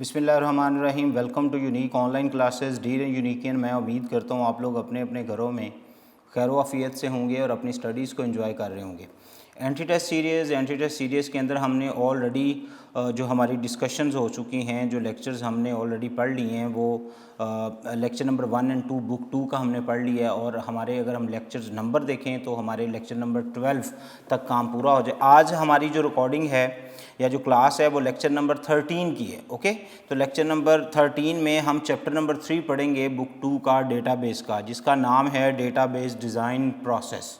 बिस्मिल्लाहिर्रहमानिर्रहीम। Welcome to Unique online classes dear Uniquians. मैं उम्मीद करता हूँ आप लोग अपने अपने घरों में खैर वाफियत से होंगे और अपनी स्टडीज़ को एंजॉय कर रहे होंगे। एंटी टेस्ट सीरीज़ के अंदर हमने ऑलरेडी जो हमारी डिस्कशंस हो चुकी हैं, जो लेक्चर्स हमने ऑलरेडी पढ़ लिए हैं, वो लेक्चर नंबर 1 और 2 बुक 2 का हमने पढ़ लिया है। और हमारे अगर हम लेक्चर्स नंबर देखें तो हमारे लेक्चर नंबर 12 तक काम पूरा हो जाए। आज हमारी जो रिकॉर्डिंग है या जो क्लास है वो लेक्चर नंबर 13 की है। ओके, तो लेक्चर नंबर 13 में हम चैप्टर नंबर 3 पढ़ेंगे बुक 2 का, डेटाबेस का, जिसका नाम है डेटाबेस डिज़ाइन प्रोसेस।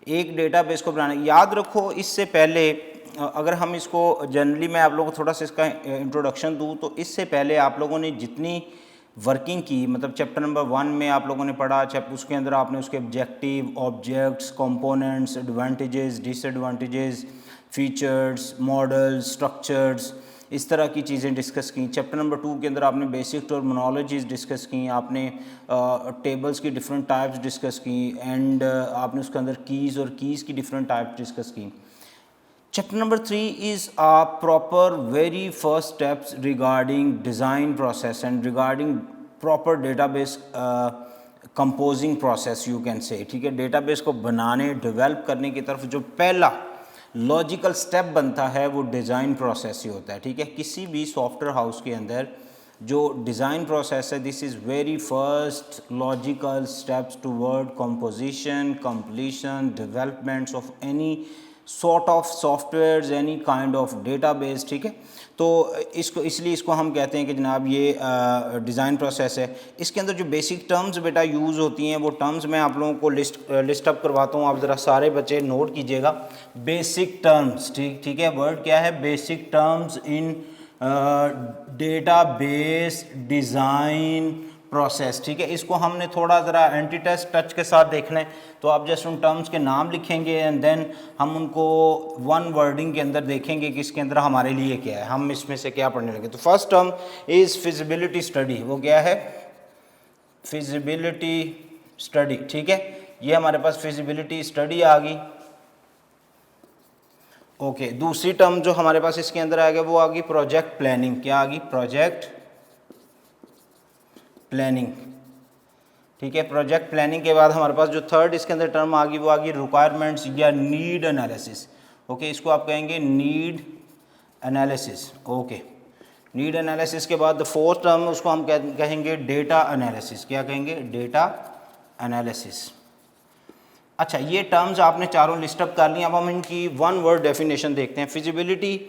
एक डेटाबेस को बनाने, याद रखो इससे पहले अगर हम इसको जनरली मैं आप लोगों को थोड़ा सा इसका इंट्रोडक्शन दूं तो इससे पहले आप लोगों ने जितनी वर्किंग की, मतलब चैप्टर नंबर 1 में आप लोगों ने पढ़ा, उसके अंदर आपने उसके objective, objects, components, advantages, disadvantages, features, models, structures, इस तरह की चीज़ें डिस्कस की। चैप्टर नंबर 2 के अंदर आपने बेसिक टर्मिनोलॉजीज़ डिस्कस की, आपने टेबल्स की डिफरेंट टाइप्स डिस्कस की, एंड आपने उसके अंदर कीज़ और कीज़ की डिफरेंट टाइप्स डिस्कस की। Chapter number 3 is a proper very first steps regarding design process and regarding proper database composing process you can say। ठीक है, डेटाबेस को बनाने, डेवलप करने की तरफ जो पहला लॉजिकल स्टेप बनता है वो डिज़ाइन प्रोसेस ही होता है। ठीक है, किसी भी सॉफ्टवेयर हाउस के अंदर जो डिज़ाइन प्रोसेस है, this is very first logical steps toward composition, completion, developments of any sort of softwares, any kind of database. ठीक है, तो इसलिए इसको हम कहते हैं कि जनाब ये डिज़ाइन प्रोसेस है। इसके अंदर जो बेसिक टर्म्स बेटा यूज़ होती हैं वो टर्म्स मैं आप लोगों को लिस्ट अप करवाता हूँ। आप ज़रा सारे बच्चे नोट कीजिएगा। बेसिक टर्म्स, ठीक है, वर्ड क्या है? Basic terms in database design process. ठीक है, इसको हमने थोड़ा ज़रा एंटी टेस्ट टच के साथ देखना है, तो आप जस्ट उन टर्म्स के नाम लिखेंगे एंड देन हम उनको वन वर्डिंग के अंदर देखेंगे कि इसके अंदर हमारे लिए क्या है, हम इसमें से क्या पढ़ने लगे। तो first term is feasibility study. वो क्या है? Feasibility study. ठीक है, ये हमारे पास फिजिबिलिटी स्टडी आ गई। ओके, दूसरी टर्म जो हमारे पास इसके अंदर आ गया वो आ गई प्रोजेक्ट प्लानिंग। क्या आ गई? Project planning. ठीक है, प्रोजेक्ट प्लानिंग के बाद हमारे पास जो थर्ड इसके अंदर टर्म आ गई वो आ गई रिक्वायरमेंट्स या नीड एनालिसिस। ओके, इसको आप कहेंगे need analysis. Okay, need analysis के बाद द फोर्थ टर्म उसको हम कहेंगे डेटा एनालिसिस। क्या कहेंगे? Data analysis. अच्छा, ये टर्म्स आपने चारों लिस्ट अप कर ली। अब हम इनकी वन वर्ड डेफिनेशन देखते हैं। फिजिबिलिटी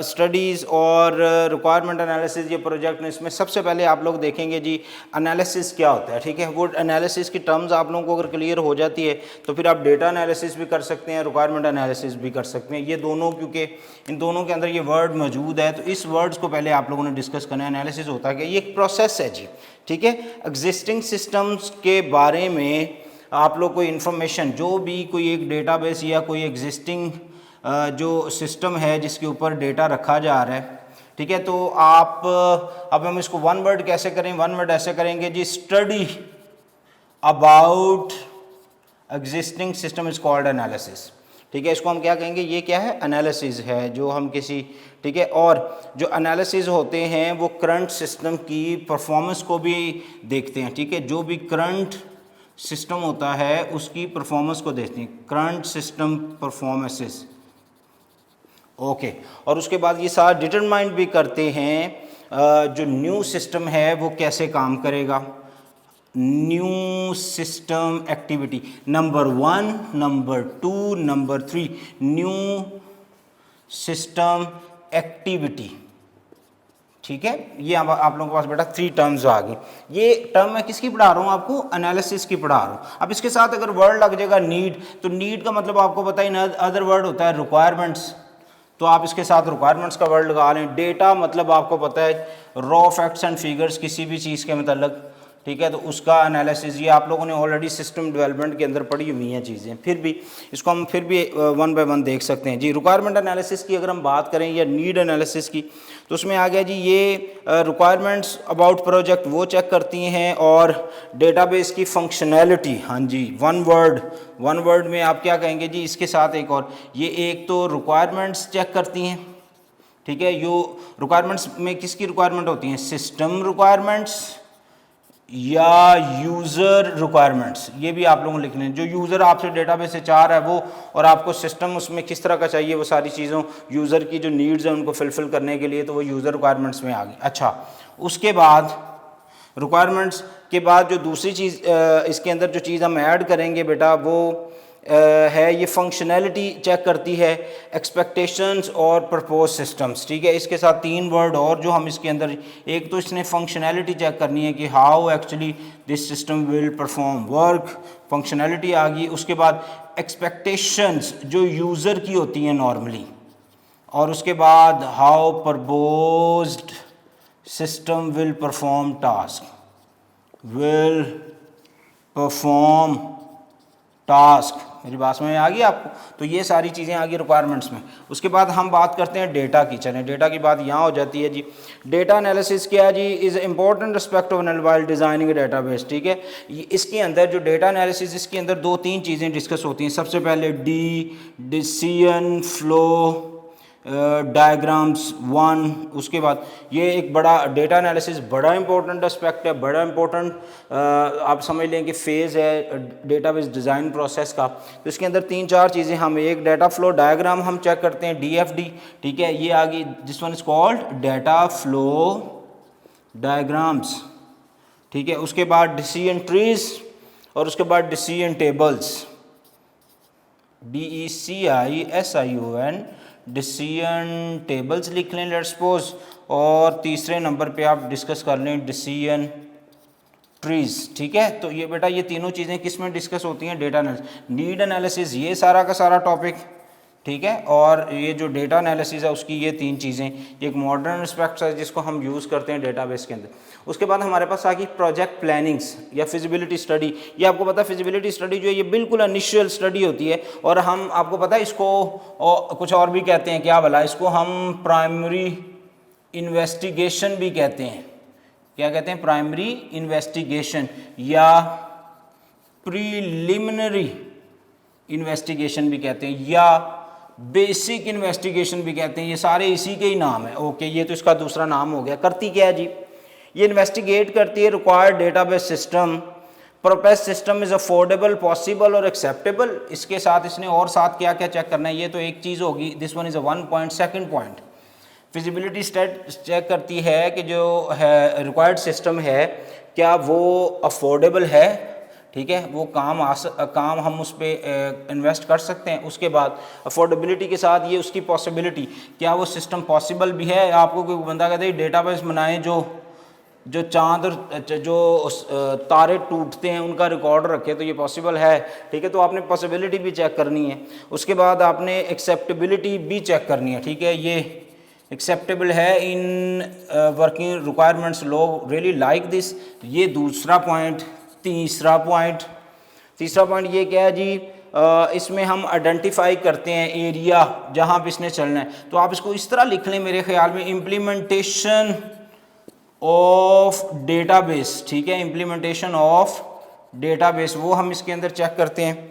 स्टडीज़ और रिक्वायरमेंट एनालिसिस, ये प्रोजेक्ट में, इसमें सबसे पहले आप लोग देखेंगे जी एनालिसिस क्या होता है। ठीक है, वो एनालिसिस की टर्म्स आप लोगों को अगर क्लियर हो जाती है तो फिर आप डेटा एनालिसिस भी कर सकते हैं, रिक्वायरमेंट एनालिसिस भी कर सकते हैं। ये दोनों, क्योंकि इन दोनों के अंदर ये वर्ड मौजूद है, तो इस वर्ड्स को पहले आप लोगों ने डिस्कस करना है। एनालिसिस होता है कि ये एक प्रोसेस है जी। ठीक है, एग्जिस्टिंग सिस्टम्स के बारे में आप लोग कोई इन्फॉर्मेशन, जो भी कोई एक डेटाबेस या कोई एग्जिस्टिंग जो सिस्टम है जिसके ऊपर डेटा रखा जा रहा है, ठीक है, तो आप अब हम इसको वन वर्ड कैसे करें? वन वर्ड ऐसे करेंगे जी, study about existing system is called analysis. ठीक है, इसको हम क्या कहेंगे? ये क्या है? एनालिसिस है जो हम किसी, ठीक है, और जो एनालिसिस होते हैं वो करंट सिस्टम की परफॉर्मेंस को भी देखते हैं। ठीक है, जो भी करंट सिस्टम होता है उसकी परफॉर्मेंस को देखते हैं, करंट सिस्टम परफॉर्मेंसेस। ओके, और उसके बाद ये सारा डिटरमाइन भी करते हैं जो न्यू सिस्टम है वो कैसे काम करेगा। New system activity number 1, number 2, number 3, new system activity. ठीक है, ये आप लोगों के पास बेटा 3 टर्म्स आ गई। ये टर्म मैं किसकी पढ़ा रहा हूँ? आपको एनालिसिस की पढ़ा रहा हूँ। अब इसके साथ अगर वर्ड लग जाएगा नीड, तो नीड का मतलब आपको पता ही ना, अदर वर्ड होता है रिक्वायरमेंट्स, तो आप इसके साथ रिक्वायरमेंट्स का वर्ड लगा लें। डेटा मतलब आपको पता है रॉ फैक्ट्स एंड फिगर्स किसी भी चीज़ के मतलब। ठीक है, तो उसका एनालिसिस ये आप लोगों ने ऑलरेडी सिस्टम डेवलपमेंट के अंदर पढ़ी हुई हैं चीज़ें, फिर भी इसको हम फिर भी वन बाय वन देख सकते हैं जी। रिक्वायरमेंट एनालिसिस की अगर हम बात करें या नीड एनालिसिस की, तो उसमें आ गया जी ये रिक्वायरमेंट्स अबाउट प्रोजेक्ट वो चेक करती हैं, और डेटाबेस की फंक्शनैलिटी। हाँ जी, वन वर्ड में आप क्या कहेंगे जी? इसके साथ एक और, ये एक तो रिक्वायरमेंट्स चेक करती हैं, ठीक है। यो रिक्वायरमेंट्स में किसकी रिक्वायरमेंट होती हैं, सिस्टम रिक्वायरमेंट्स या यूज़र रिक्वायरमेंट्स, ये भी आप लोगों को लिखने हैं। जो यूज़र आपसे डेटाबेस से चाह रहा है वो, और आपको सिस्टम उसमें किस तरह का चाहिए, वो सारी चीज़ों यूज़र की जो नीड्स हैं उनको फुलफ़िल करने के लिए, तो वो यूज़र रिक्वायरमेंट्स में आ गई। अच्छा, उसके बाद रिक्वायरमेंट्स के बाद जो दूसरी चीज़ इसके अंदर जो चीज़ हम ऐड करेंगे बेटा, वो है ये फंक्शनैलिटी चेक करती है, एक्सपेक्टेशंस और प्रपोज सिस्टम्स। ठीक है, इसके साथ 3 वर्ड और जो हम इसके अंदर, एक तो इसने फंक्शनैलिटी चेक करनी है कि how actually this system will perform work, functionality आ गई। उसके बाद एक्सपेक्टेशंस जो यूज़र की होती हैं नॉर्मली, और उसके बाद how proposed system will perform task, will perform task. मेरी बात समझ में आ गई आपको? तो ये सारी चीज़ें आ गई रिक्वायरमेंट्स में। उसके बाद हम बात करते हैं डेटा की। चलें, डेटा की बात यहाँ हो जाती है जी। डेटा एनालिसिस क्या है जी, is important aspect of while designing database. ठीक है, इसके अंदर जो डेटा एनालिसिस, इसके अंदर 2-3 चीज़ें डिस्कस होती हैं। सबसे पहले डिसीजन फ्लो डायग्राम्स 1, उसके बाद ये एक बड़ा डेटा एनालिसिस बड़ा इंपॉर्टेंट एस्पेक्ट है, बड़ा इंपॉर्टेंट आप समझ लें कि फ़ेज़ है डेटाबेस डिज़ाइन प्रोसेस का। तो इसके अंदर 3-4 चीज़ें, हम एक डाटा फ्लो डायग्राम हम चेक करते हैं, DFD। ठीक है, ये आ गई, this one is called data flow diagrams. ठीक है, उसके बाद डिसीजन ट्रीज, और उसके बाद decision tables, DECISION, decision tables लिख लें लेट्स सपोज। और तीसरे नंबर पे आप डिस्कस कर लें डिसीजन ट्रीज। ठीक है, तो ये बेटा ये तीनों चीज़ें किस में डिस्कस होती हैं, डेटा एनालिसिस, नीड एनालिसिस, ये सारा का सारा टॉपिक। ठीक है, और ये जो डेटा एनालिसिस है उसकी ये 3 चीज़ें, एक मॉडर्न एस्पेक्ट्स है जिसको हम यूज़ करते हैं डेटाबेस के अंदर। उसके बाद हमारे पास आ गई प्रोजेक्ट प्लानिंग्स या फिजिबिलिटी स्टडी। ये आपको पता है फिजिबिलिटी स्टडी जो है ये बिल्कुल इनिशियल स्टडी होती है, और हम आपको पता है इसको कुछ और भी कहते हैं, क्या भला, इसको हम प्राइमरी इन्वेस्टिगेशन भी कहते हैं। क्या कहते हैं, प्राइमरी इन्वेस्टिगेशन या प्रीलिमिनरी इन्वेस्टिगेशन भी कहते हैं, या बेसिक इन्वेस्टिगेशन भी कहते हैं। ये सारे इसी के ही नाम है। ओके, ये तो इसका दूसरा नाम हो गया। करती क्या है जी, ये इन्वेस्टिगेट करती है required database system, proposed system is affordable, possible और एक्सेप्टेबल। इसके साथ इसने और साथ क्या क्या चेक करना है, ये तो एक चीज़ होगी। This one is a 1 point. Second point, feasibility check करती है कि जो है रिक्वायर्ड सिस्टम है क्या वो अफोर्डेबल है। ठीक है, वो काम हम उस पर इन्वेस्ट कर सकते हैं। उसके बाद अफोर्डेबिलिटी के साथ ये उसकी पॉसिबिलिटी, क्या वो सिस्टम पॉसिबल भी है। आपको कोई बंदा कहते हैं डेटाबेस बनाएं जो चांद और जो तारे टूटते हैं उनका रिकॉर्ड रखे, तो ये पॉसिबल है। ठीक है, तो आपने पॉसिबिलिटी भी चेक करनी है। उसके बाद आपने एक्सेप्टेबिलिटी भी चेक करनी है। ठीक है, ये एक्सेप्टेबल है इन वर्किंग रिक्वायरमेंट्स, लोग रियली लाइक दिस, ये दूसरा पॉइंट। तीसरा पॉइंट ये क्या है जी, इसमें हम आइडेंटिफाई करते हैं एरिया जहाँ पे इसने चलना है। तो आप इसको इस तरह लिख लें मेरे ख्याल में, इम्प्लीमेंटेशन ऑफ डेटाबेस। ठीक है, इम्प्लीमेंटेशन ऑफ डेटाबेस, वो हम इसके अंदर चेक करते हैं।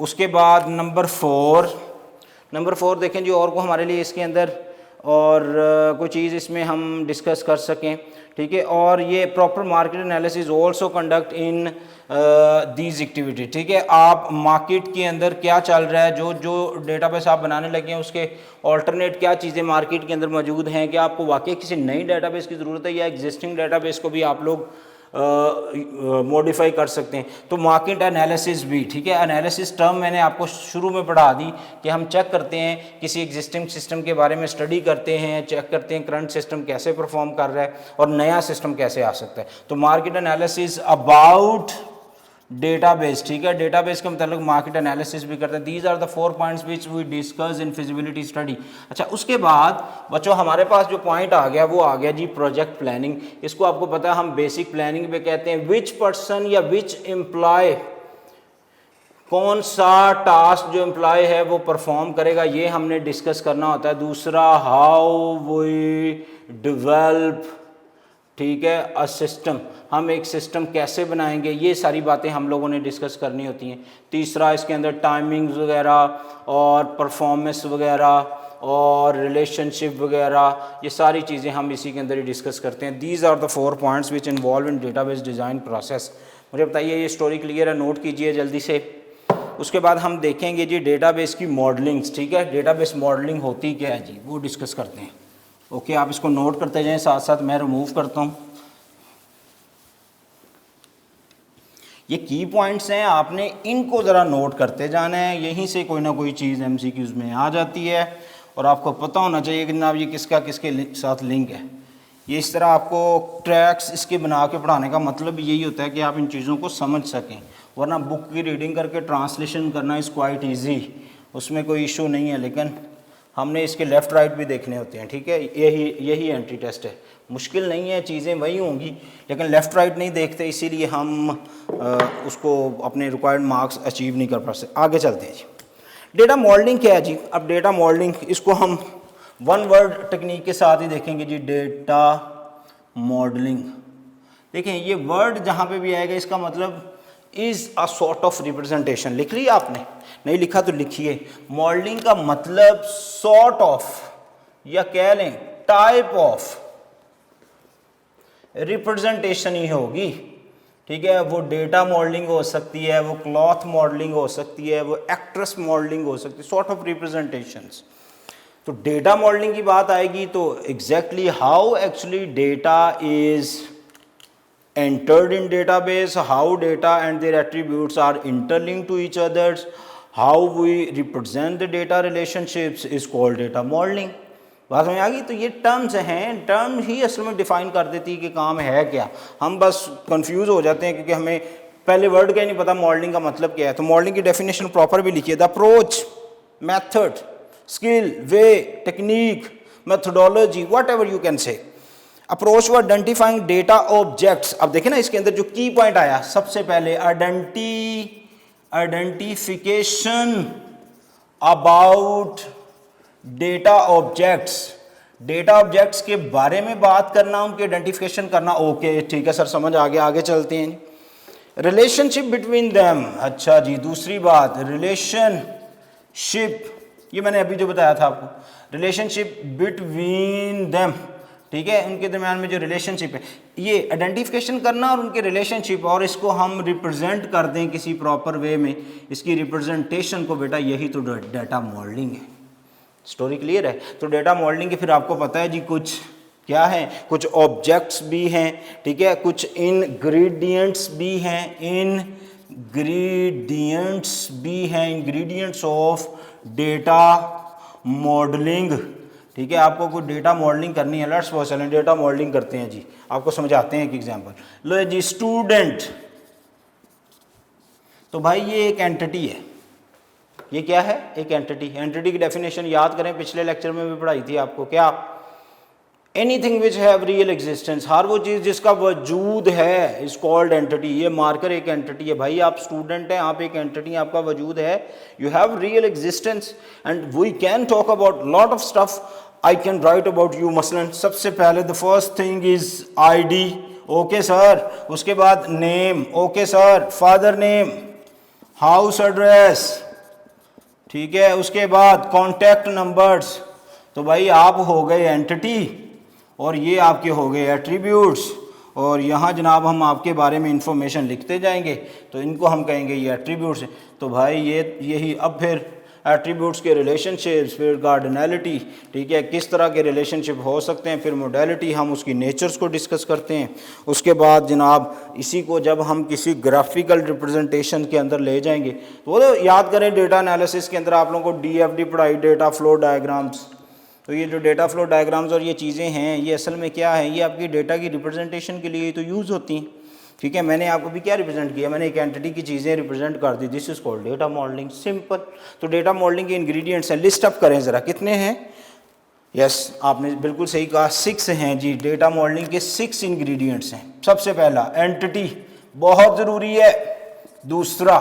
उसके बाद नंबर 4 देखें जी, और को हमारे लिए इसके अंदर और कोई चीज़ इसमें हम डिस्कस कर सकें। ठीक है, और ये proper market analysis also conduct in these activity. ठीक है, आप मार्केट के अंदर क्या चल रहा है, जो डेटाबेस आप बनाने लगे हैं उसके ऑल्टरनेट क्या चीज़ें मार्केट के अंदर मौजूद हैं, क्या आपको वाकई किसी नई डेटाबेस की ज़रूरत है या एग्जिस्टिंग डेटाबेस को भी आप लोग मॉडिफाई कर सकते हैं। तो मार्केट एनालिसिस भी, ठीक है, एनालिसिस टर्म मैंने आपको शुरू में पढ़ा दी कि हम चेक करते हैं किसी एग्जिस्टिंग सिस्टम के बारे में, स्टडी करते हैं, चेक करते हैं करंट सिस्टम कैसे परफॉर्म कर रहा है और नया सिस्टम कैसे आ सकता है। तो मार्केट एनालिसिस अबाउट डेटाबेस, ठीक है, डेटाबेस के मतलब मार्केट एनालिसिस भी करते हैं। These are the 4 points which we discuss in feasibility study. अच्छा, उसके बाद बच्चों हमारे पास जो पॉइंट आ गया वो आ गया जी प्रोजेक्ट प्लानिंग। इसको आपको पता है हम बेसिक प्लानिंग पे कहते हैं। विच पर्सन या विच एम्प्लॉय, कौन सा टास्क जो एम्प्लॉय है वो परफॉर्म करेगा, ये हमने डिस्कस करना होता है। दूसरा, हाउ वी डेवलप, ठीक है, अ सिस्टम, हम एक सिस्टम कैसे बनाएंगे, ये सारी बातें हम लोगों ने डिस्कस करनी होती हैं। तीसरा, इसके अंदर टाइमिंग्स वगैरह और परफॉर्मेंस वगैरह, और रिलेशनशिप वगैरह, ये सारी चीज़ें हम इसी के अंदर ही डिस्कस करते हैं। These are the 4 points which involve in database design process. मुझे बताइए ये स्टोरी क्लियर है, नोट कीजिए जल्दी से। उसके बाद हम देखेंगे जी डेटाबेस की मॉडलिंग्स, ठीक है, डेटाबेस मॉडलिंग होती क्या है जी, वो डिस्कस करते हैं। ओके, आप इसको नोट करते जाएं, साथ साथ मैं रिमूव करता हूँ। ये की पॉइंट्स हैं, आपने इनको ज़रा नोट करते जाना है, यहीं से कोई ना कोई चीज़ MCQs में आ जाती है और आपको पता होना चाहिए कि जनाब ये किसका किसके साथ लिंक है। ये इस तरह आपको ट्रैक्स इसके बना के पढ़ाने का मतलब यही होता है कि आप इन चीज़ों को समझ सकें, वरना बुक की रीडिंग करके ट्रांसलेशन करना इज़ क्वाइट ईजी, उसमें कोई इशू नहीं है, लेकिन हमने इसके लेफ़्ट राइट भी देखने होते हैं, ठीक है। यही एंट्री टेस्ट है, मुश्किल नहीं है, चीज़ें वही होंगी, लेकिन लेफ़्ट राइट नहीं देखते, इसीलिए हम उसको अपने रिक्वायर्ड मार्क्स अचीव नहीं कर पाते। आगे चलते हैं जी। डेटा मॉडलिंग क्या है जी? अब डेटा मॉडलिंग इसको हम वन वर्ड टेक्निक के साथ ही देखेंगे जी। डेटा मॉडलिंग, देखें ये वर्ड जहाँ पे भी आएगा इसका मतलब is a sort of representation. लिख लिया आपने? नहीं लिखा तो लिखिए। मॉडलिंग का मतलब सॉर्ट ऑफ या कह लें टाइप ऑफ रिप्रेजेंटेशन ही होगी, ठीक है। वो डेटा मॉडलिंग हो सकती है, वो क्लॉथ मॉडलिंग हो सकती है, वो एक्ट्रेस मॉडलिंग हो सकती है, सॉर्ट ऑफ रिप्रेजेंटेशंस। तो डेटा मॉडलिंग की बात आएगी तो exactly how actually data is entered in database, how data and their attributes are interlinked to each others, how we represent the data relationships is called data modeling। बात में आ गई? तो ये टर्म्स हैं, टर्म ही असल में डिफाइन कर देती है कि काम है क्या। हम बस कंफ्यूज हो जाते हैं क्योंकि हमें पहले वर्ड का ही नहीं पता मॉडलिंग का मतलब क्या है। तो मॉडलिंग की डेफिनेशन प्रॉपर भी लिखिए। The approach, method, skill, way, technique, methodology, whatever you can say. Approach to identifying data objects. अब देखें ना इसके अंदर जो की पॉइंट आया सबसे पहले, identification about data objects. Data objects के बारे में बात करना, उनकी आइडेंटिफिकेशन करना। ओके ठीक है सर, समझ आ गया, आगे चलते हैं। रिलेशनशिप बिटवीन देम, अच्छा जी। दूसरी बात रिलेशनशिप, ये मैंने अभी जो बताया था आपको, रिलेशनशिप बिटवीन देम, ठीक है, उनके दरम्यान में जो रिलेशनशिप है, ये आइडेंटिफिकेशन करना और उनके रिलेशनशिप, और इसको हम रिप्रेजेंट कर दें किसी प्रॉपर वे में, इसकी रिप्रेजेंटेशन को, बेटा यही तो डेटा मॉडलिंग है। स्टोरी क्लियर है? तो डेटा मॉडलिंग के फिर आपको पता है जी कुछ क्या है, कुछ ऑब्जेक्ट्स भी हैं, ठीक है, कुछ इंग्रेडिएंट्स भी हैं, इंग्रेडिएंट्स भी हैं, इंग्रेडिएंट्स ऑफ डेटा मॉडलिंग, ठीक है। आपको कोई डेटा मॉडलिंग करनी है, लेट्स सपोज चलें डेटा मॉडलिंग करते हैं जी, आपको समझाते हैं एक एग्जांपल। लो जी, स्टूडेंट, तो भाई ये एक एंटिटी है, ये क्या है? एक एंटिटी। एंटिटी की डेफिनेशन याद करें, पिछले लेक्चर में भी पढ़ाई थी आपको। क्या? Anything which have real existence, हर वो चीज़ जिसका वजूद है इज कॉल्ड एंटिटी। ये मार्कर एक एंटिटी है। भाई आप स्टूडेंट हैं, आप एक एंटिटी, आपका वजूद है, you have real existence and we can talk about lot of stuff. I can write about you. मसलन सबसे पहले the first thing is ID, okay sir. उसके बाद name, okay sir, father name, house address, ठीक है। उसके बाद contact numbers. तो भाई आप हो गए एंटिटी और ये आपके हो गए एट्रीब्यूट्स, और यहाँ जनाब हम आपके बारे में इंफॉर्मेशन लिखते जाएंगे, तो इनको हम कहेंगे ये एट्रीब्यूट्स हैं। तो भाई यही अब फिर एट्रीब्यूट्स के रिलेशनशिप्स, फिर कार्डिनैलिटी, ठीक है, किस तरह के रिलेशनशिप हो सकते हैं, फिर मोडेलिटी, हम उसकी नेचर्स को डिस्कस करते हैं। उसके बाद जनाब इसी को जब हम किसी ग्राफिकल रिप्रेजेंटेशन के अंदर ले जाएंगे, तो वो याद करें डेटा एनालिसिस के अंदर आप लोगों को DFD पढ़ाई, डेटा फ्लो डायग्राम्स। तो ये जो डेटा फ्लो डायग्राम्स और ये चीज़ें हैं, ये असल में क्या है, ये आपकी डेटा की रिप्रेजेंटेशन के लिए तो यूज़ होती हैं, ठीक है। मैंने आपको भी क्या रिप्रेजेंट किया, मैंने एक एंटिटी की चीज़ें रिप्रेजेंट कर दी, this is called data modelling, simple. तो डेटा मॉडलिंग के इंग्रेडिएंट्स हैं, लिस्ट अप करें ज़रा, कितने हैं? यस, आपने बिल्कुल सही कहा, 6 हैं जी। डेटा मॉडलिंग के 6 इंग्रेडिएंट्स हैं। सबसे पहला एंटिटी, बहुत ज़रूरी है। दूसरा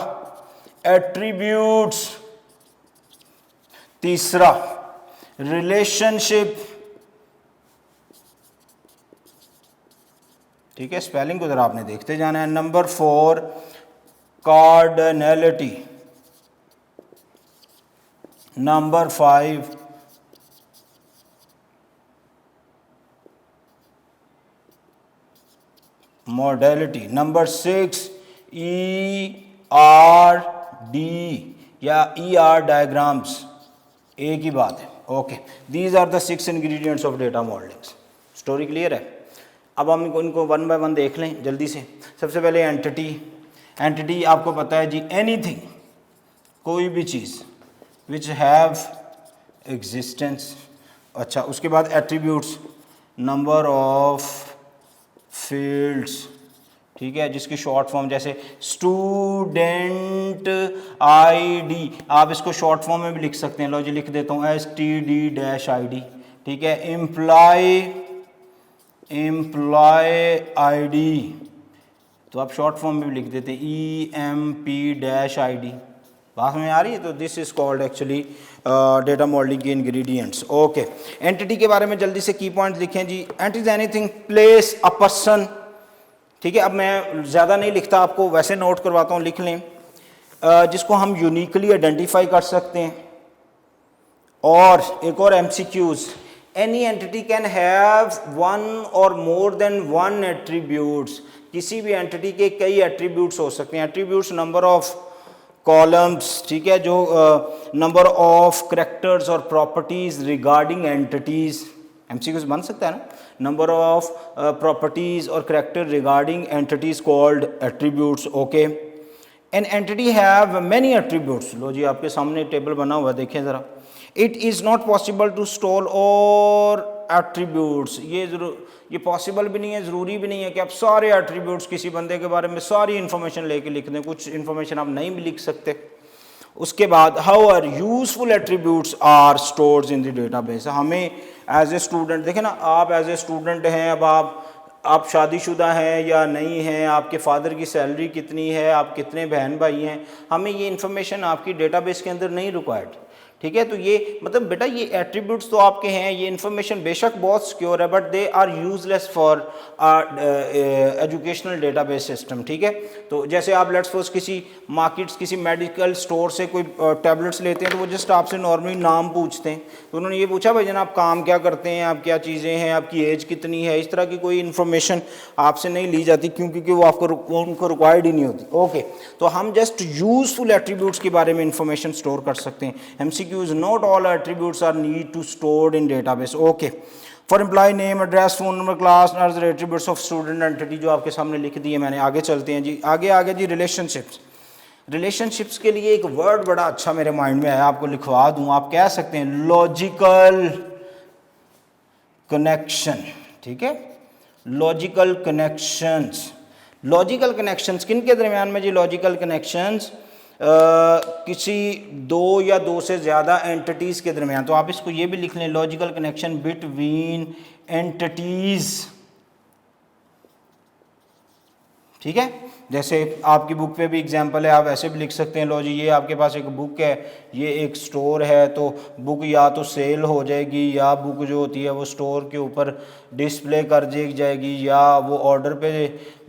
एट्रीब्यूट्स, तीसरा रिलेशनशिप, ठीक है, स्पेलिंग को जरा आपने देखते जाना है। Number 4 cardinality, number 5 modality. Number 6 ERD या ER डायग्राम्स, एक ही बात है। Okay, these are the 6 ingredients of data modelling. Story clear है? अब हम इनको वन बाय वन देख लें जल्दी से। सबसे पहले एंटिटी। एंटिटी आपको पता है जी, एनीथिंग, कोई भी चीज़ विच हैव एग्जिस्टेंस। अच्छा, उसके बाद एट्रीब्यूट्स, नंबर ऑफ फील्ड्स, ठीक है, जिसकी शॉर्ट फॉर्म जैसे स्टूडेंट आईडी, आप इसको शॉर्ट फॉर्म में भी लिख सकते हैं। लो जी लिख देता हूँ STD-ID, ठीक है। एम्प्लॉय आईडी, तो आप शॉर्ट फॉर्म में भी लिख देते हैं EMP-ID। बात में आ रही है? तो this is called actually data modelling के इंग्रेडिएंट्स। ओके, एंटिटी के बारे में जल्दी से की पॉइंट्स लिखें जी। Entity is anything, place, a person, ठीक है। अब मैं ज़्यादा नहीं लिखता, आपको वैसे नोट करवाता हूँ, लिख लें। जिसको हम यूनिकली आइडेंटिफाई कर सकते हैं। और एक और MCQs, any entity can have one और मोर देन वन एट्रीब्यूट्स। किसी भी एंटिटी के कई एट्रीब्यूट्स हो सकते हैं। एट्रीब्यूट्स, नंबर ऑफ कॉलम्स, ठीक है, जो नंबर ऑफ करैक्टर्स और प्रॉपर्टीज रिगार्डिंग एंटिटीज, MCQs बन सकता है ना। नंबर ऑफ प्रॉपर्टीज और character regarding entities called attributes. Okay, an entity have many attributes. लो जी आपके सामने टेबल बना हुआ है, देखें ज़रा। It is not possible to store और एट्रीब्यूट्स, ये पॉसिबल भी नहीं है, ज़रूरी भी नहीं है कि आप सारे एट्रीब्यूट्स किसी बंदे के बारे में सारी इन्फॉर्मेशन लेके लिख दें। कुछ इन्फॉर्मेशन आप नहीं भी लिख सकते। उसके बाद how are useful attributes are stored in the database. हमें एज ए स्टूडेंट, देखें ना, आप एज ए स्टूडेंट हैं, अब आप शादीशुदा हैं या नहीं हैं, आपके फादर की सैलरी कितनी है, आप कितने बहन भाई हैं, हमें ये इन्फॉर्मेशन आपकी डेटाबेस के अंदर नहीं रिक्वायर्ड, ठीक है। तो ये मतलब बेटा ये एट्रीब्यूट्स तो आपके हैं, ये इन्फॉर्मेशन बेशक बहुत सिक्योर है, but they are useless for educational database system, ठीक है। तो जैसे आप लेट्स सपोज किसी मार्केट्स, किसी मेडिकल स्टोर से कोई टैबलेट्स लेते हैं, तो वो जस्ट आपसे नॉर्मली नाम पूछते हैं। तो उन्होंने ये पूछा भाई जनाब आप काम क्या करते हैं, आप क्या चीज़ें हैं, आपकी एज कितनी है, इस तरह की कोई इन्फॉर्मेशन आपसे नहीं ली जाती, क्योंकि वो उनको रिक्वायर्ड ही नहीं होती। ओके, तो हम जस्ट यूजफुल एट्रीब्यूट्स के बारे में इंफॉर्मेशन स्टोर कर सकते हैं। MCQs, not all attributes are need to stored in database. Okay, for employee name, address, phone number, class, other attributes of student entity जो आपके सामने लिख दी है मैंने। आगे चलते हैं जी, आगे जी रिलेशनशिप्स। रिलेशनशिप्स के लिए एक वर्ड बड़ा अच्छा मेरे माइंड में आया, आपको लिखवा दूं। आप कह सकते हैं लॉजिकल कनेक्शन, ठीक है, लॉजिकल कनेक्शंस। लॉजिकल कनेक्शंस किन के दरमियान में जी? लॉजिकल कनेक्शंस किसी दो या दो से ज़्यादा एंटिटीज़ के दरमियान। तो आप इसको ये भी लिख लें, लॉजिकल कनेक्शन बिटवीन एंटिटीज़, ठीक है। जैसे आपकी बुक पे भी एग्जांपल है, आप ऐसे भी लिख सकते हैं, लो जी ये आपके पास एक बुक है, ये एक स्टोर है, तो बुक या तो सेल हो जाएगी या बुक जो होती है वो स्टोर के ऊपर डिस्प्ले कर दी जाएगी या वो ऑर्डर पे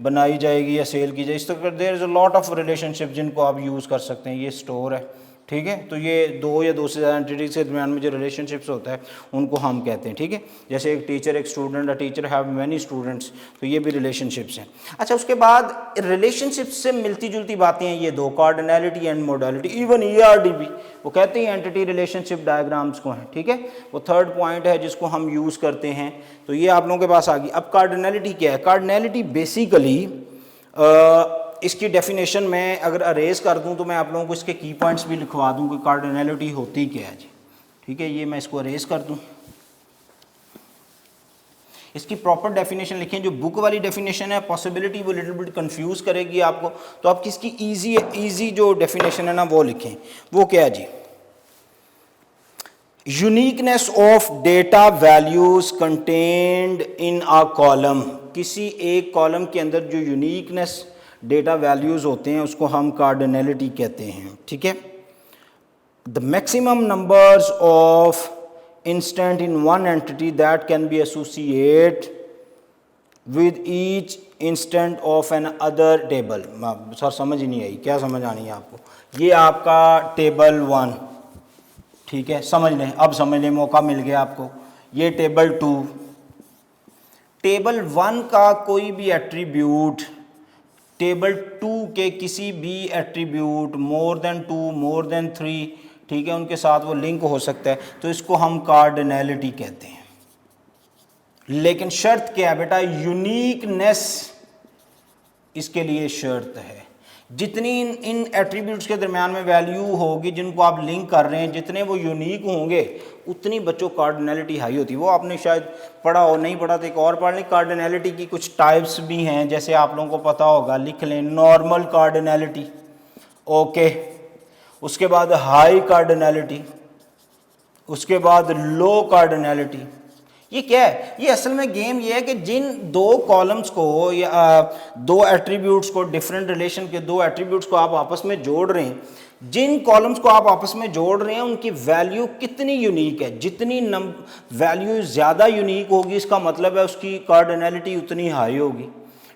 बनाई जाएगी या सेल की जाएगी। इस तरह there is a lot of relationship जिनको आप यूज़ कर सकते हैं। ये स्टोर है, ठीक है। तो ये दो या दो से ज़्यादा एंटिटीज़ के दरमियान में जो रिलेशनशिप्स होता है उनको हम कहते हैं, ठीक है। जैसे एक टीचर, एक student, a teacher have many students, तो ये भी रिलेशनशिप्स हैं। अच्छा, उसके बाद रिलेशनशिप्स से मिलती जुलती बातें हैं ये दो, cardinality and modality. Even ERD भी वो कहते हैं एंटिटी रिलेशनशिप डायग्राम्स को हैं, ठीक है। वो थर्ड पॉइंट है जिसको हम यूज़ करते हैं। तो ये आप लोगों के पास आ गई। अब कार्डिनैलिटी क्या है? कार्डिनैलिटी बेसिकली इसकी डेफिनेशन मैं अगर अरेज कर दूं तो मैं आप लोगों को इसके की पॉइंट्स भी लिखवा दूं कि कार्डिनैलिटी होती क्या है जी, ठीक है। ये मैं इसको अरेज कर दूं, इसकी प्रॉपर डेफिनेशन लिखें। जो बुक वाली डेफिनेशन है पॉसिबिलिटी वो लिटिल बिट कंफ्यूज करेगी आपको, तो आप किसकी इजी जो डेफिनेशन है ना वो लिखें। वो क्या है जी? Uniqueness of data values contained in a column. किसी एक कॉलम के अंदर जो यूनिकनेस डेटा वैल्यूज होते हैं उसको हम कार्डिनैलिटी कहते हैं, ठीक है। The maximum numbers of instant in one entity that can be associate with each instant of another table. Sir समझ ही नहीं आई, क्या समझ आनी है आपको? ये आपका टेबल 1, ठीक है, समझ लें, अब समझ लें, मौका मिल गया आपको। ये टेबल 2, टेबल 1 का कोई भी एट्रीब्यूट टेबल 2 के किसी भी attribute more than 2 more than 3, ठीक है, उनके साथ वो लिंक हो सकता है, तो इसको हम कार्डिनैलिटी कहते हैं। लेकिन शर्त क्या है बेटा, यूनिकनेस इसके लिए शर्त है। जितनी इन एट्रीब्यूट्स के दरमियान में वैल्यू होगी जिनको आप लिंक कर रहे हैं, जितने वो यूनिक होंगे उतनी बच्चों कार्डिनैलिटी हाई होती है। वो आपने शायद पढ़ा हो, नहीं पढ़ा तो एक और पढ़ लें। कार्डिनैलिटी की कुछ टाइप्स भी हैं, जैसे आप लोगों को पता होगा, लिख लें, नॉर्मल कार्डिनैलिटी, ओके, उसके बाद हाई कार्डिनैलिटी, उसके बाद लो कार्डिनैलिटी। ये क्या है, ये असल में गेम ये है कि जिन दो कॉलम्स को या दो एट्रीब्यूट्स को, डिफरेंट रिलेशन के दो एट्रीब्यूट्स को आप आपस में जोड़ रहे हैं, जिन कॉलम्स को आप आपस में जोड़ रहे हैं उनकी वैल्यू कितनी यूनिक है। जितनी वैल्यू ज़्यादा यूनिक होगी इसका मतलब है उसकी कार्डिनैलिटी उतनी हाई होगी,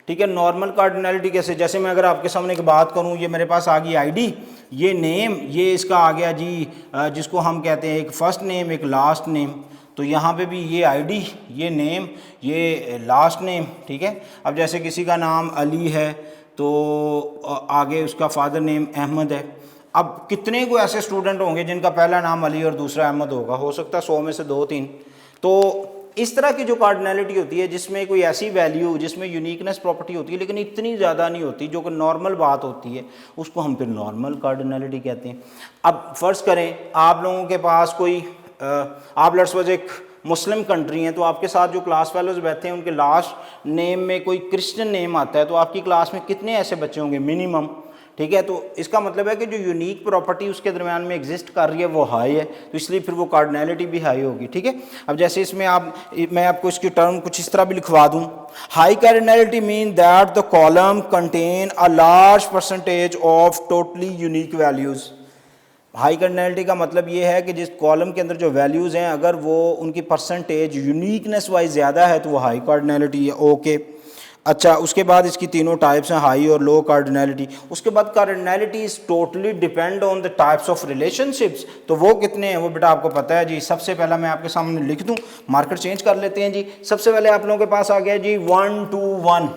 ठीक है। नॉर्मल कार्डिनैलिटी कैसे, जैसे मैं अगर आपके सामने एक बात करूं, ये मेरे पास आ गई आईडी, ये नेम, ये इसका आ गया जी जिसको हम कहते हैं एक फर्स्ट नेम एक लास्ट नेम, तो यहाँ पे भी ये आईडी, ये नेम, ये लास्ट नेम, ठीक है। अब जैसे किसी का नाम अली है तो आगे उसका फादर नेम अहमद है। अब कितने को ऐसे स्टूडेंट होंगे जिनका पहला नाम अली और दूसरा अहमद होगा, हो सकता है 100 में से 2-3। तो इस तरह की जो कार्डिनैलिटी होती है जिसमें कोई ऐसी वैल्यू जिसमें यूनिकनेस प्रॉपर्टी होती है लेकिन इतनी ज़्यादा नहीं होती, जो कि नॉर्मल बात होती है, उसको हम फिर नॉर्मल कार्डिनैलिटी कहते हैं। अब फ़र्ज़ करें आप लोगों के पास कोई आप लेट्स सपोज एक मुस्लिम कंट्री है, तो आपके साथ जो क्लास फेलोज बैठे हैं उनके लास्ट नेम में कोई क्रिश्चियन नेम आता है, तो आपकी क्लास में कितने ऐसे बच्चे होंगे मिनिमम, ठीक है। तो इसका मतलब है कि जो यूनिक प्रॉपर्टी उसके दरमियान में एग्जिस्ट कर रही है वो हाई है, तो इसलिए फिर वो कार्डिनैलिटी भी हाई होगी, ठीक है। अब जैसे इसमें मैं आपको इसकी टर्म कुछ इस तरह भी लिखवा दूँ, high cardinality mean that the column contain a large percentage of totally unique values. High cardinality का मतलब ये है कि जिस कॉलम के अंदर जो वैल्यूज़ हैं अगर वो उनकी परसेंटेज यूनिकनेस वाइज ज़्यादा है तो वो हाई कार्डिनैलिटी है, ओके। अच्छा, उसके बाद इसकी तीनों टाइप्स हैं, हाई और लो कार्डिनैलिटी। उसके बाद cardinality is totally depend on the types of relationships, तो वो कितने हैं वो बेटा आपको पता है जी। सबसे पहला मैं आपके सामने लिख दूँ, मार्कर चेंज कर लेते हैं जी। सबसे पहले आप लोगों के पास आ गया जी 1 to 1,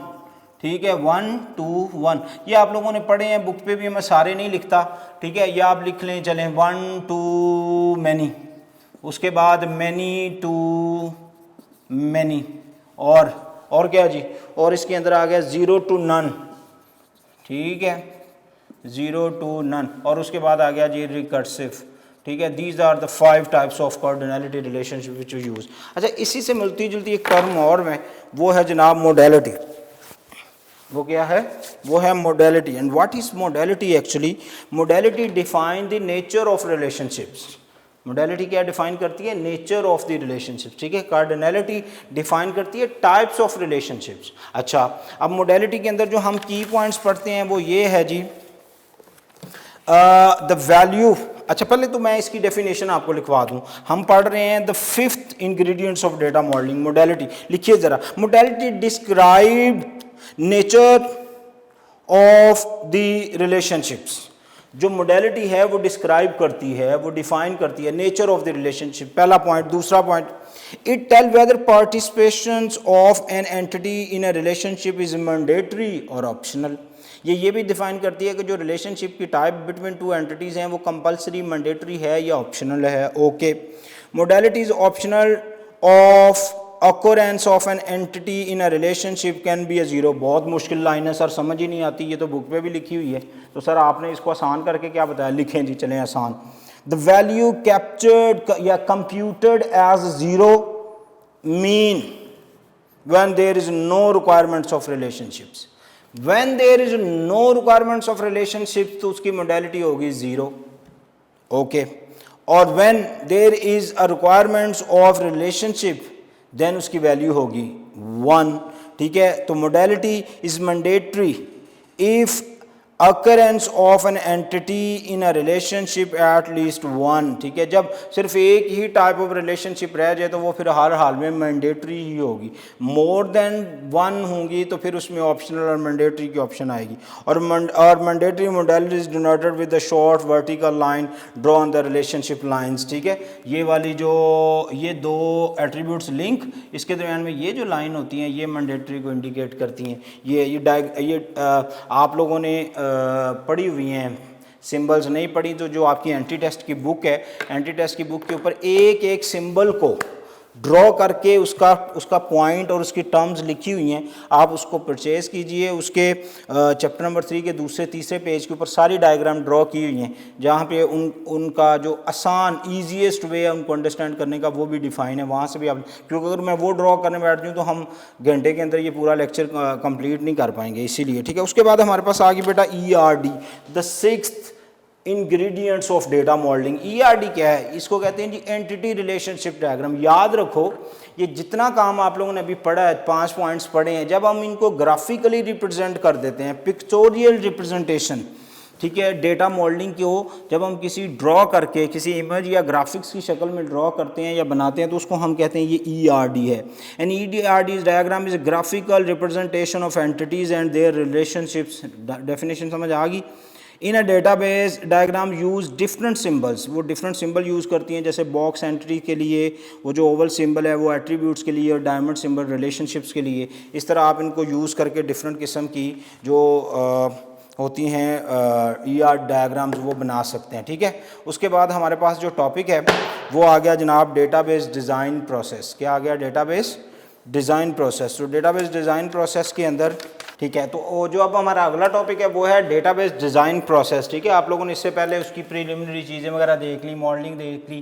ठीक है, 1 to 1। ये आप लोगों ने पढ़े हैं बुक पे भी, मैं सारे नहीं लिखता, ठीक है। ये आप लिख लें, चलें 1 to many, उसके बाद many to many, और क्या जी, और इसके अंदर आ गया 0 to none, ठीक है, 0 to none, और उसके बाद आ गया जी रिकर्सिव, ठीक है। These are the 5 types of cardinality relationship which you use. अच्छा, इसी से मिलती जुलती एक टर्म और में, वो है जनाब मोडेलिटी। वो क्या है, वो है modality. And what is modality actually? Modality define the nature of relationships. Modality क्या डिफाइन करती है? नेचर ऑफ द रिलेशनशिप्स, ठीक है। कार्डिनैलिटी डिफाइन करती है टाइप्स ऑफ रिलेशनशिप्स। अच्छा, अब मोडेलिटी के अंदर जो हम की पॉइंट्स पढ़ते हैं वो ये है जी, द वैल्यू। अच्छा, पहले तो मैं इसकी डेफिनेशन आपको लिखवा दूं। हम पढ़ रहे हैं the 5th ingredients of data modelling, modality. लिखिए ज़रा, modality describe nature of the relationships. जो मोडेलिटी है वो डिस्क्राइब करती है, वो डिफाइन करती है नेचर ऑफ द रिलेशनशिप, पहला पॉइंट। दूसरा point, it tell whether participation of an entity in a relationship is mandatory और ऑप्शनल। ये भी डिफाइन करती है कि जो रिलेशनशिप की टाइप बिटवीन टू एंटिटीज़ हैं वो कंपलसरी, मैंडेटरी है या ऑप्शनल है, okay. Modality is optional of occurrence of an entity in a relationship can be a zero। बहुत मुश्किल लाइन है सर, समझ ही नहीं आती, ये तो बुक पे भी लिखी हुई है, तो सर आपने इसको आसान करके क्या बताया? लिखें जी, चलें आसान। द वैल्यू कैप्चर्ड या computed as zero mean when there is no requirements of relationships. When there is no requirements of relationship तो उसकी मोडेलिटी होगी जीरो, ओके। और when there is a requirements of relationship then उसकी value होगी 1, ठीक है। तो modality is mandatory if occurrence of an entity in a relationship at least one, ठीक है। जब सिर्फ एक ही टाइप ऑफ रिलेशनशिप रह जाए तो वो फिर हर हाल में मैंडेटरी ही होगी। मोर देन वन होंगी तो फिर उसमें ऑप्शनल और मैंडेटरी की ऑप्शन आएगी। और mandatory model is denoted with the short vertical line draw on the relationship lines, ठीक है। ये वाली जो ये दो एट्रीब्यूट्स लिंक, इसके दरमियान में ये जो लाइन होती हैं ये मैंडेटरी को इंडिकेट करती हैं। ये आप लोगों ने पढ़ी हुई हैं, सिंबल्स नहीं पढ़ी तो जो आपकी एंटी टेस्ट की बुक है, एंटी टेस्ट की बुक के ऊपर एक एक सिंबल को ड्रॉ करके उसका पॉइंट और उसकी टर्म्स लिखी हुई हैं। आप उसको परचेज़ कीजिए। उसके चैप्टर नंबर 3 के दूसरे तीसरे पेज के ऊपर सारी डायग्राम ड्रॉ की हुई हैं, जहाँ पे उनका जो आसान ईजीएस्ट वे है उनको अंडरस्टैंड करने का वो भी डिफ़ाइन है। वहाँ से भी आप, क्योंकि अगर मैं वो ड्रॉ करने बैठ जाऊँ तो हम घंटे के अंदर ये पूरा लेक्चर कंप्लीट नहीं कर पाएंगे, इसीलिए, ठीक है। उसके बाद हमारे पास आ गई बेटा ERD, the sixth ingredients of data modelling. ERD क्या है? इसको कहते हैं जी एंटिटी रिलेशनशिप डायग्राम। याद रखो ये जितना काम आप लोगों ने अभी पढ़ा है, 5 पॉइंट्स पढ़े हैं, जब हम इनको ग्राफिकली रिप्रेजेंट कर देते हैं, पिक्चोरियल रिप्रेजेंटेशन, ठीक है, डेटा मॉडलिंग को जब हम किसी ड्रॉ करके किसी इमेज या ग्राफिक्स की शक्ल में ड्रॉ करते हैं या बनाते हैं तो उसको हम कहते हैं ये ERD है। And ERD diagram is graphical representation of entities and their relationships. Definition समझ आ गई? In a database diagram use different symbols, वो डिफरेंट सिंबल यूज़ करती हैं, जैसे बॉक्स एंट्री के लिए वो जो ओवल सिंबल है वो एट्रीब्यूट्स के लिए, और डायमंड सिंबल रिलेशनशिप्स के लिए। इस तरह आप इनको यूज़ करके डिफरेंट किस्म की जो होती हैं ERD डायग्राम्स वो बना सकते हैं, ठीक है। उसके बाद हमारे पास जो टॉपिक है वो आ गया जनाब डेटाबेस डिज़ाइन प्रोसेस। क्या आ गया? Database design process. तो डेटाबेस डिज़ाइन प्रोसेस के अंदर, ठीक है, तो जो अब हमारा अगला टॉपिक है वो है डेटाबेस डिज़ाइन प्रोसेस, ठीक है। आप लोगों ने इससे पहले उसकी प्रीलिमिनरी चीज़ें वगैरह देख ली, मॉडलिंग देख ली,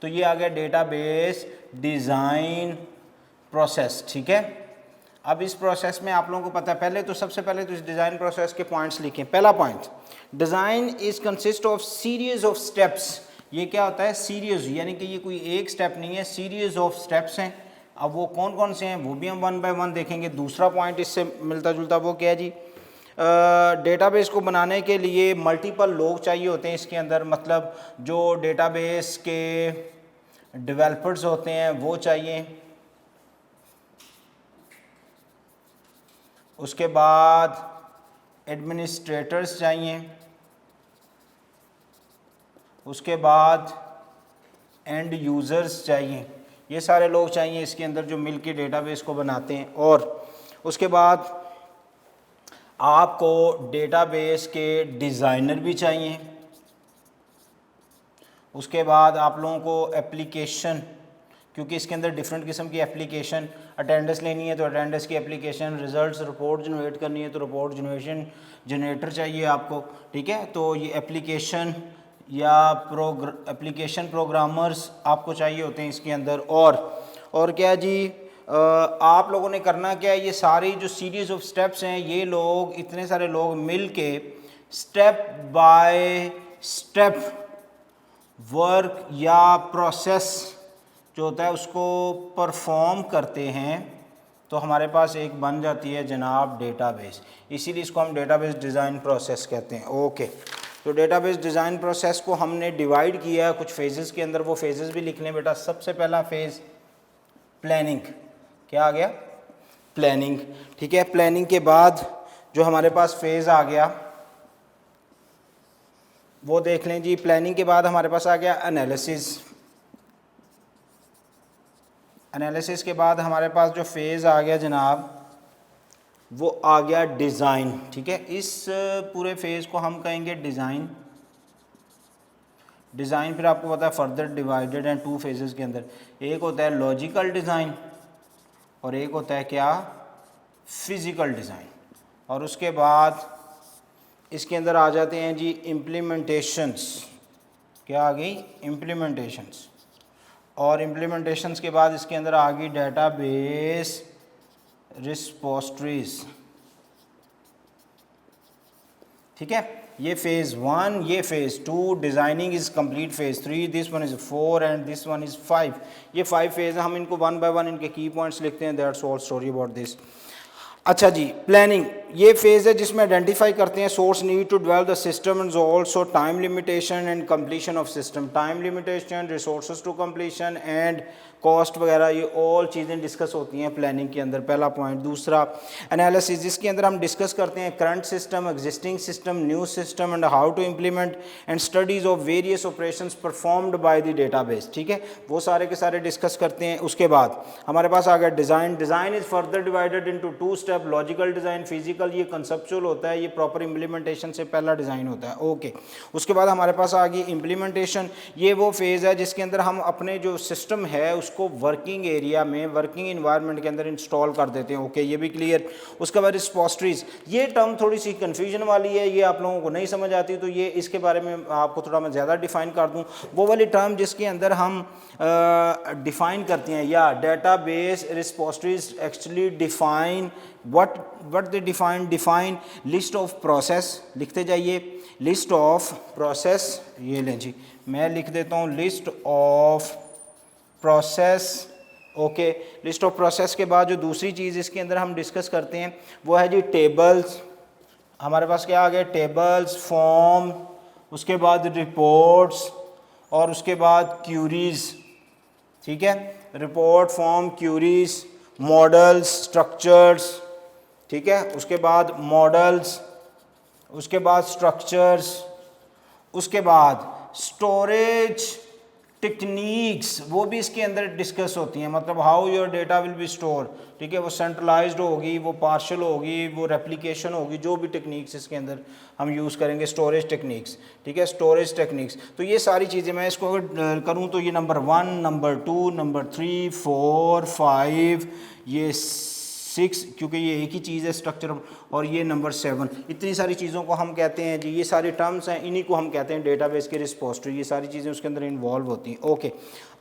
तो ये आ गया डेटाबेस डिज़ाइन प्रोसेस, ठीक है। अब इस प्रोसेस में आप लोगों को पता है, पहले तो सबसे पहले तो इस डिज़ाइन प्रोसेस के पॉइंट्स लिखें। पहला point, design is consist of series of steps. ये क्या होता है? सीरीज, यानी कि ये कोई एक स्टेप नहीं है, सीरीज ऑफ स्टेप्स हैं। अब वो कौन कौन से हैं वो भी हम वन बाय वन देखेंगे। दूसरा पॉइंट इससे मिलता जुलता वो क्या है जी? डेटाबेस को बनाने के लिए मल्टीपल लोग चाहिए होते हैं इसके अंदर, मतलब जो डेटाबेस के डेवलपर्स होते हैं वो चाहिए। उसके बाद एडमिनिस्ट्रेटर्स चाहिए। उसके बाद एंड यूज़र्स चाहिए। ये सारे लोग चाहिए इसके अंदर जो मिल के डेटाबेस को बनाते हैं। और उसके बाद आपको डेटाबेस के डिज़ाइनर भी चाहिए। उसके बाद आप लोगों को एप्लीकेशन, क्योंकि इसके अंदर डिफरेंट किस्म की एप्लीकेशन, अटेंडेंस लेनी है तो अटेंडेंस की एप्लीकेशन, रिजल्ट्स रिपोर्ट जनरेट करनी है तो रिपोर्ट जनरेटर चाहिए आपको, ठीक है। तो ये एप्लीकेशन या एप्लीकेशन प्रोग्रामर्स आपको चाहिए होते हैं इसके अंदर। और क्या जी, आप लोगों ने करना क्या है, ये सारी जो सीरीज़ ऑफ स्टेप्स हैं ये लोग, इतने सारे लोग मिल के स्टेप बाय स्टेप वर्क या प्रोसेस जो होता है उसको परफॉर्म करते हैं, तो हमारे पास एक बन जाती है जनाब डेटाबेस। इसीलिए इसको हम डेटाबेस डिज़ाइन प्रोसेस कहते हैं। ओके, तो डेटाबेस डिज़ाइन प्रोसेस को हमने डिवाइड किया है कुछ फेजेस के अंदर, वो फेजेस भी लिख लें बेटा। सबसे पहला फेज़ प्लानिंग। क्या आ गया? प्लानिंग, ठीक है। प्लानिंग के बाद जो हमारे पास फेज़ आ गया वो देख लें जी। प्लानिंग के बाद हमारे पास आ गया एनालिसिस। एनालिसिस के बाद हमारे पास जो फेज़ आ गया जनाब वो आ गया डिज़ाइन, ठीक है। इस पूरे फेज़ को हम कहेंगे डिज़ाइन। डिज़ाइन फिर आपको पता है फर्दर डिवाइडेड हैं 2 फेजेस के अंदर। एक होता है लॉजिकल डिज़ाइन और एक होता है क्या? Physical design. और उसके बाद इसके अंदर आ जाते हैं जी इम्प्लीमेंटेशंस। क्या आ गई? इम्प्लीमेंटेशंस। और इम्प्लीमेंटेशंस के बाद इसके अंदर आ गई डेटाबेस रिस्पोस्ट्रीज, ठीक है। ये फेज़ 1, ये phase 2, designing is complete phase 3, this one is 4 and this one is 5। ये 5 फेज़ हैं। हम इनको वन बाय वन इनके की पॉइंट्स लिखते हैं। That's all story about this. अच्छा जी, प्लानिंग। ये फेज़ है जिसमें आइडेंटिफाई करते हैं source need to develop the system and also time limitation and completion of system, time limitation, resources to completion and cost वगैरह, ये ऑल चीज़ें डिस्कस होती हैं प्लानिंग के अंदर, पहला पॉइंट। दूसरा एनालिसिस, जिसके अंदर हम डिस्कस करते हैं current system, existing system, new system and how to implement and studies of various operations performed by the database, ठीक है, वो सारे के सारे डिस्कस करते हैं। उसके बाद हमारे पास आ गया design. Design is further divided into 2 step, logical design, physical, ये कंसेप्चुअल होता है, ये प्रॉपर इम्प्लीमेंटेशन से पहला डिज़ाइन होता है, ओके। उसके बाद हमारे पास आ गई इम्प्लीमेंटेशन, ये वो फेज़ है जिसके अंदर हम अपने जो सिस्टम है उसको वर्किंग एरिया में, वर्किंग इन्वायरमेंट के अंदर इंस्टॉल कर देते हैं, ओके, ये भी क्लियर। उसके बाद रिस्पोजिटरीज, ये टर्म थोड़ी सी कन्फ्यूजन वाली है, ये आप लोगों को नहीं समझ आती, तो ये इसके बारे में आपको थोड़ा मैं ज़्यादा डिफ़ाइन कर दूँ। वो वाली टर्म जिसके अंदर हम डिफ़ाइन करते हैं, या database repositories actually define what they define list of process, लिखते जाइए, लिस्ट ऑफ प्रोसेस, ये लें जी, मैं लिख देता हूँ list of process, okay. List of process के बाद जो दूसरी चीज़ इसके अंदर हम डिस्कस करते हैं वो है जी टेबल्स। हमारे पास क्या आ गया, टेबल्स, फॉर्म, उसके बाद रिपोर्ट्स और उसके बाद क्यूरीज, ठीक है, report, form, queries, models, structures, ठीक है, उसके बाद मॉडल्स, उसके बाद स्ट्रक्चर्स, उसके बाद स्टोरेज टेक्निक्स, वो भी इसके अंदर डिस्कस होती हैं, मतलब how your data will be store, ठीक है, वो सेंट्रलाइज्ड होगी, वो पार्शल होगी, वो रेप्लिकेशन होगी, जो भी टेक्निक्स इसके अंदर हम यूज़ करेंगे, स्टोरेज टेक्निक्स, ठीक है, स्टोरेज टेक्निक्स। तो ये सारी चीज़ें मैं इसको अगर करूँ तो ये नंबर 1, नंबर 2, नंबर 3, 4, 5, ये 6, क्योंकि ये एक ही चीज़ है स्ट्रक्चर, और ये नंबर 7, इतनी सारी चीज़ों को हम कहते हैं जी, ये सारी टर्म्स हैं, इन्हीं को हम कहते हैं डेटाबेस की रिस्पोजिटरी, ये सारी चीज़ें उसके अंदर इन्वॉल्व होती हैं, ओके।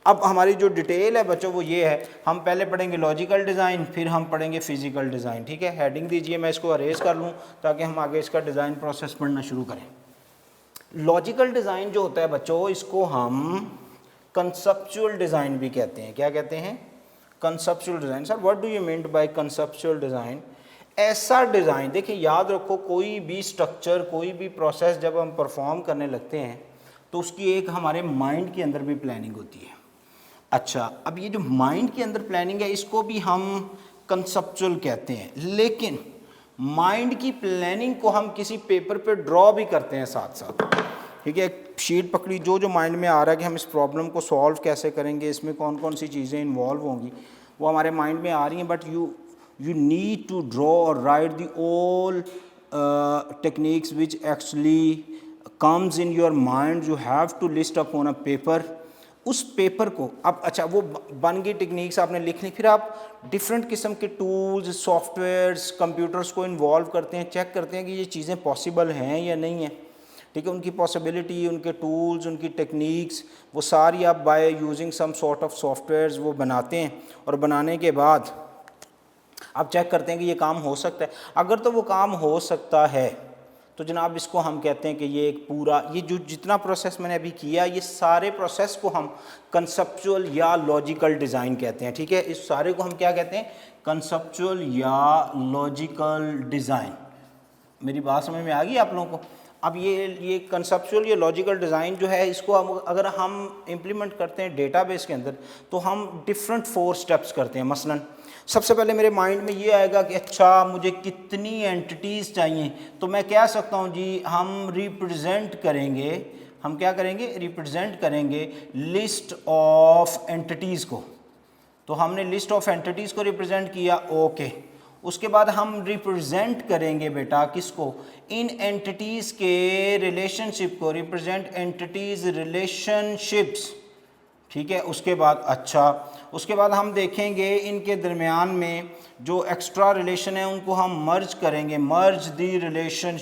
अब हमारी जो डिटेल है बच्चों वो ये है, हम पहले पढ़ेंगे लॉजिकल डिज़ाइन, फिर हम पढ़ेंगे फिजिकल डिज़ाइन, ठीक है। हेडिंग दीजिए, मैं इसको अरेज कर लूँ ताकि हम आगे इसका डिज़ाइन प्रोसेस पढ़ना शुरू करें। लॉजिकल डिज़ाइन जो होता है बच्चों, इसको हम कंसेप्चुअल डिज़ाइन भी कहते हैं। क्या कहते हैं? Conceptual design. Sir what do you mean by conceptual design? ऐसा डिज़ाइन, देखिए याद रखो, कोई भी स्ट्रक्चर, कोई भी प्रोसेस जब हम परफॉर्म करने लगते हैं तो उसकी एक हमारे माइंड के अंदर भी प्लानिंग होती है। अच्छा, अब ये जो माइंड के अंदर प्लानिंग है इसको भी हम कंसेप्चुअल कहते हैं, लेकिन माइंड की प्लानिंग को हम किसी पेपर पे ड्रॉ भी करते हैं साथ साथ, ठीक है। एक शीट पकड़ी, जो जो माइंड में आ रहा है कि हम इस प्रॉब्लम को सॉल्व कैसे करेंगे, इसमें कौन कौन सी चीज़ें इन्वॉल्व होंगी, वो हमारे माइंड में आ रही हैं, but you need to draw or write the all techniques which actually comes in your mind. You have to list upon a paper. उस पेपर को अब, अच्छा वो बन गई टेक्निक्स, आपने लिख ली, फिर आप डिफरेंट किस्म के टूल्स, सॉफ्टवेयर्स, कंप्यूटर्स को इन्वॉल्व करते हैं, चेक करते हैं कि ये चीज़ें पॉसिबल हैं या नहीं है, ठीक है। उनकी पॉसिबिलिटी, उनके टूल्स, उनकी टेक्निक्स, वो सारी आप by using some sort of softwares वो बनाते हैं, और बनाने के बाद आप चेक करते हैं कि ये काम हो सकता है। अगर तो वो काम हो सकता है तो जनाब इसको हम कहते हैं कि ये एक पूरा, ये जो जितना प्रोसेस मैंने अभी किया, ये सारे प्रोसेस को हम कंसेप्चुअल या लॉजिकल डिज़ाइन कहते हैं, ठीक है। इस सारे को हम क्या कहते हैं? कंसेप्चुअल या लॉजिकल डिज़ाइन। मेरी बात समझ में आ गई आप लोगों को? अब ये कंसेप्चुअल या लॉजिकल डिज़ाइन जो है, इसको हम अगर हम इम्प्लीमेंट करते हैं डेटाबेस के अंदर तो हम डिफरेंट 4 स्टेप्स करते हैं। मसलन सबसे पहले मेरे माइंड में ये आएगा कि अच्छा मुझे कितनी एंटिटीज़ चाहिए, तो मैं कह सकता हूँ जी हम रिप्रेजेंट करेंगे, हम क्या करेंगे? रिप्रेजेंट करेंगे लिस्ट ऑफ एंटिटीज़ को। तो हमने लिस्ट ऑफ एंटिटीज़ को रिप्रेजेंट किया, ओके। उसके बाद हम रिप्रेजेंट करेंगे बेटा किसको? इन एंटिटीज़ के रिलेशनशिप को, रिप्रेजेंट एंटिटीज़ रिलेशनशिप्स, ठीक है। उसके बाद अच्छा, उसके बाद हम देखेंगे इनके दरमियान में जो एक्स्ट्रा रिलेशन है उनको हम मर्ज करेंगे, मर्ज दी रिलेशन,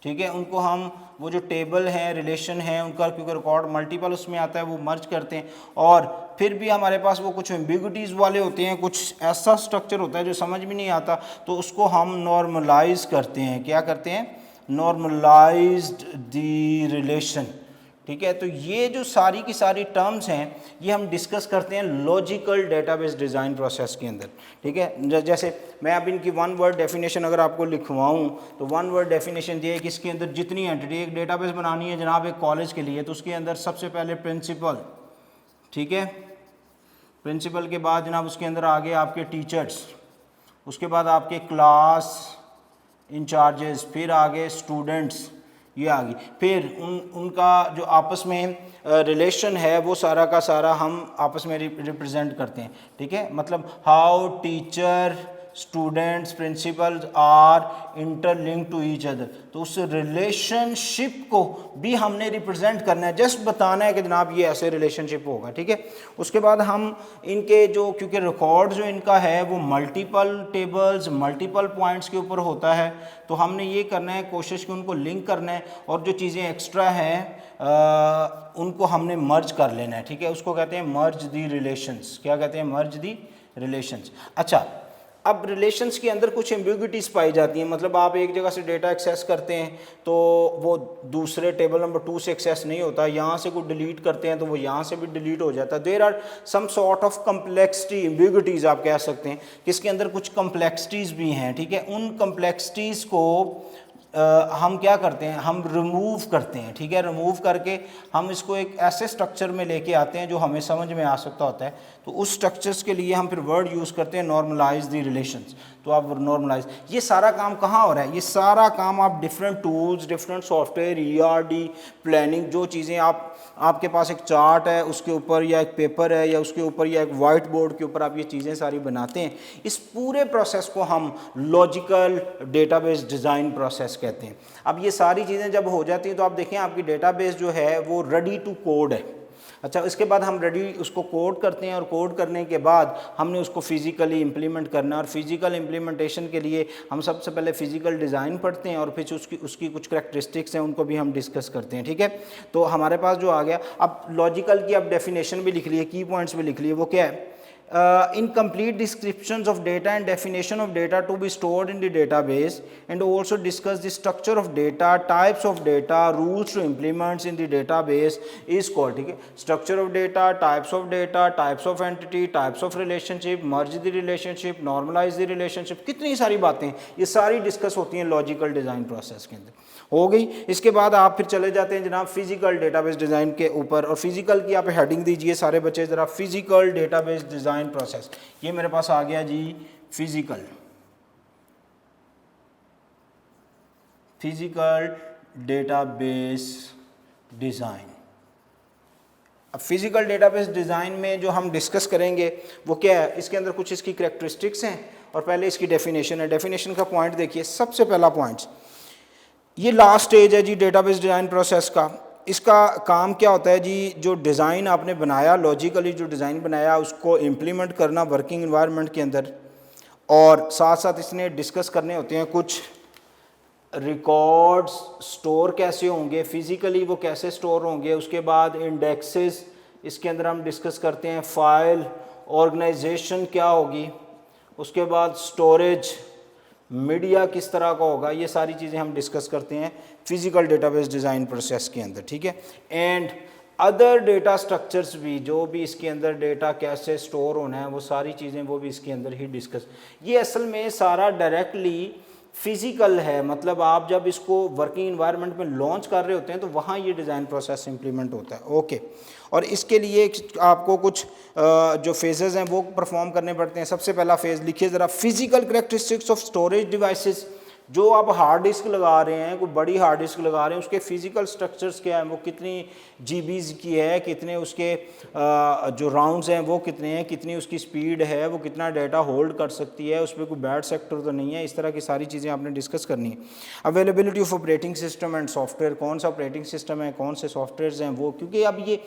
ठीक है। उनको हम वो जो टेबल है, रिलेशन है उनका, क्योंकि रिकॉर्ड मल्टीपल उसमें आता है, वो मर्ज करते हैं। और फिर भी हमारे पास वो कुछ एम्बिग्युइटीज़ वाले होते हैं, कुछ ऐसा स्ट्रक्चर होता है जो समझ में नहीं आता, तो उसको हम नॉर्मलाइज करते हैं। क्या करते हैं? नॉर्मलाइज्ड दी रिलेशन, ठीक है। तो ये जो सारी की सारी टर्म्स हैं ये हम डिस्कस करते हैं लॉजिकल डेटाबेस डिज़ाइन प्रोसेस के अंदर, ठीक है। जैसे मैं अब इनकी वन वर्ड डेफिनेशन अगर आपको लिखवाऊं तो वन वर्ड डेफिनेशन ये है कि इसके अंदर जितनी एंटिटी, एक डेटाबेस बनानी है जनाब एक कॉलेज के लिए, तो उसके अंदर सबसे पहले प्रिंसिपल, ठीक है, प्रिंसिपल के बाद जनाब उसके अंदर आगे आपके टीचर्स, उसके बाद आपके क्लास इंचार्जेस, फिर आगे स्टूडेंट्स, ये आ गई, फिर उनका जो आपस में रिलेशन है वो सारा का सारा हम आपस में रिप्रेजेंट करते हैं, ठीक है। मतलब how teacher students principals are interlinked to each other, तो उस रिलेशनशिप को भी हमने रिप्रेजेंट करना है, जस्ट बताना है कि जनाब ये ऐसे रिलेशनशिप होगा, ठीक है। उसके बाद हम इनके जो, क्योंकि रिकॉर्ड जो इनका है वो मल्टीपल टेबल्स मल्टीपल पॉइंट्स के ऊपर होता है, तो हमने ये करना है कोशिश कि उनको लिंक करना है, और जो चीज़ें एक्स्ट्रा हैं उनको हमने मर्ज कर लेना है, ठीक है। उसको कहते हैं मर्ज दी रिलेशंस। क्या कहते हैं? मर्ज दी रिलेशंस। अच्छा, अब रिलेशंस के अंदर कुछ एम्बिग्युइटीज़ पाई जाती हैं, मतलब आप एक जगह से डेटा एक्सेस करते हैं तो वो दूसरे टेबल नंबर 2 से एक्सेस नहीं होता, यहाँ से कुछ डिलीट करते हैं तो वो यहाँ से भी डिलीट हो जाता है। There are some sort of complexity, ambiguities आप कह सकते हैं कि इसके अंदर कुछ कम्प्लेक्सिटीज़ भी हैं, ठीक है। उन कम्प्लेक्सिटीज़ को हम क्या करते हैं, हम रिमूव करते हैं, ठीक है। रिमूव करके हम इसको एक ऐसे स्ट्रक्चर में लेके आते हैं जो हमें समझ में आ सकता होता है, तो उस स्ट्रक्चर्स के लिए हम फिर वर्ड यूज़ करते हैं नॉर्मलाइज द रिलेशंस। तो आप नॉर्मलाइज, ये सारा काम कहाँ हो रहा है? ये सारा काम आप different tools, different software, ERD planning, जो चीज़ें आपके पास एक चार्ट है उसके ऊपर, या एक पेपर है या उसके ऊपर, या एक वाइट बोर्ड के ऊपर आप ये चीज़ें सारी बनाते हैं, इस पूरे प्रोसेस को हम लॉजिकल डेटाबेस डिज़ाइन प्रोसेस कहते हैं। अब ये सारी चीज़ें जब हो जाती हैं तो आप देखें आपकी डेटाबेस जो है वो रेडी टू कोड है। अच्छा, इसके बाद हम उसको कोड करते हैं, और कोड करने के बाद हमने उसको फिज़िकली इम्प्लीमेंट करना है, और फिज़िकल इम्प्लीमेंटेशन के लिए हम सबसे पहले फ़िज़िकल डिज़ाइन पढ़ते हैं, और फिर उसकी कुछ करैक्टरिस्टिक्स हैं उनको भी हम डिस्कस करते हैं, ठीक है। तो हमारे पास जो आ गया, अब लॉजिकल की अब डेफिनेशन भी लिख ली है, की पॉइंट्स भी लिख लिए, वो क्या है? Incomplete descriptions of data and definition of data to be stored in the database, and also discuss the structure of data, types of data, rules to implement in the database is called, ठीक है। structure of data, types of entity, types of relationship, merge the relationship, normalize the relationship, कितनी सारी बातें ये सारी discuss होती हैं logical design process के अंदर, हो गई। इसके बाद आप फिर चले जाते हैं जनाब फिजिकल डेटाबेस डिज़ाइन के ऊपर, और फिजिकल की आप हेडिंग दीजिए सारे बच्चे ज़रा, फिजिकल डेटाबेस डिज़ाइन प्रोसेस। ये मेरे पास आ गया जी फिजिकल डेटाबेस डिज़ाइन। अब फिजिकल डेटाबेस डिज़ाइन में जो हम डिस्कस करेंगे वो क्या है, इसके अंदर कुछ इसकी करैक्टरिस्टिक्स हैं, और पहले इसकी डेफिनेशन है। डेफिनेशन का पॉइंट देखिए, सबसे पहला पॉइंट, ये लास्ट स्टेज है जी डेटाबेस डिज़ाइन प्रोसेस का। इसका काम क्या होता है जी, जो डिज़ाइन आपने बनाया, लॉजिकली जो डिज़ाइन बनाया उसको इम्प्लीमेंट करना वर्किंग एनवायरनमेंट के अंदर, और साथ साथ इसने डिस्कस करने होते हैं कुछ रिकॉर्ड्स स्टोर कैसे होंगे, फिज़िकली वो कैसे स्टोर होंगे। उसके बाद इंडेक्सेस, इसके अंदर हम डिस्कस करते हैं फाइल ऑर्गेनाइजेशन क्या होगी, उसके बाद स्टोरेज, मीडिया किस तरह का होगा, ये सारी चीज़ें हम डिस्कस करते हैं फिजिकल डेटाबेस डिज़ाइन प्रोसेस के अंदर, ठीक है। एंड अदर डेटा स्ट्रक्चर्स भी, जो भी इसके अंदर डेटा कैसे स्टोर होना है वो सारी चीज़ें वो भी इसके अंदर ही डिस्कस। ये असल में सारा डायरेक्टली फिज़िकल है, मतलब आप जब इसको वर्किंग एनवायरनमेंट में लॉन्च कर रहे होते हैं तो वहाँ ये डिज़ाइन प्रोसेस इंप्लीमेंट होता है, ओके। और इसके लिए आपको कुछ जो फेजेस हैं वो परफॉर्म करने पड़ते हैं। सबसे पहला फेज़ लिखिए ज़रा, physical characteristics of storage devices. जो आप हार्ड डिस्क लगा रहे हैं, कोई बड़ी हार्ड डिस्क लगा रहे हैं, उसके फिजिकल स्ट्रक्चर्स क्या हैं, वो कितनी जीबीज़ की है, कितने उसके जो राउंड्स हैं वो कितने हैं, कितनी उसकी स्पीड है, वो कितना डाटा होल्ड कर सकती है, उस पर कोई बैड सेक्टर तो नहीं है, इस तरह की सारी चीज़ें आपने डिस्कस करनी है। Availability of operating system and software, कौन सा ऑपरेटिंग सिस्टम है, कौन से सॉफ्टवेयर्स हैं वो, क्योंकि अब ये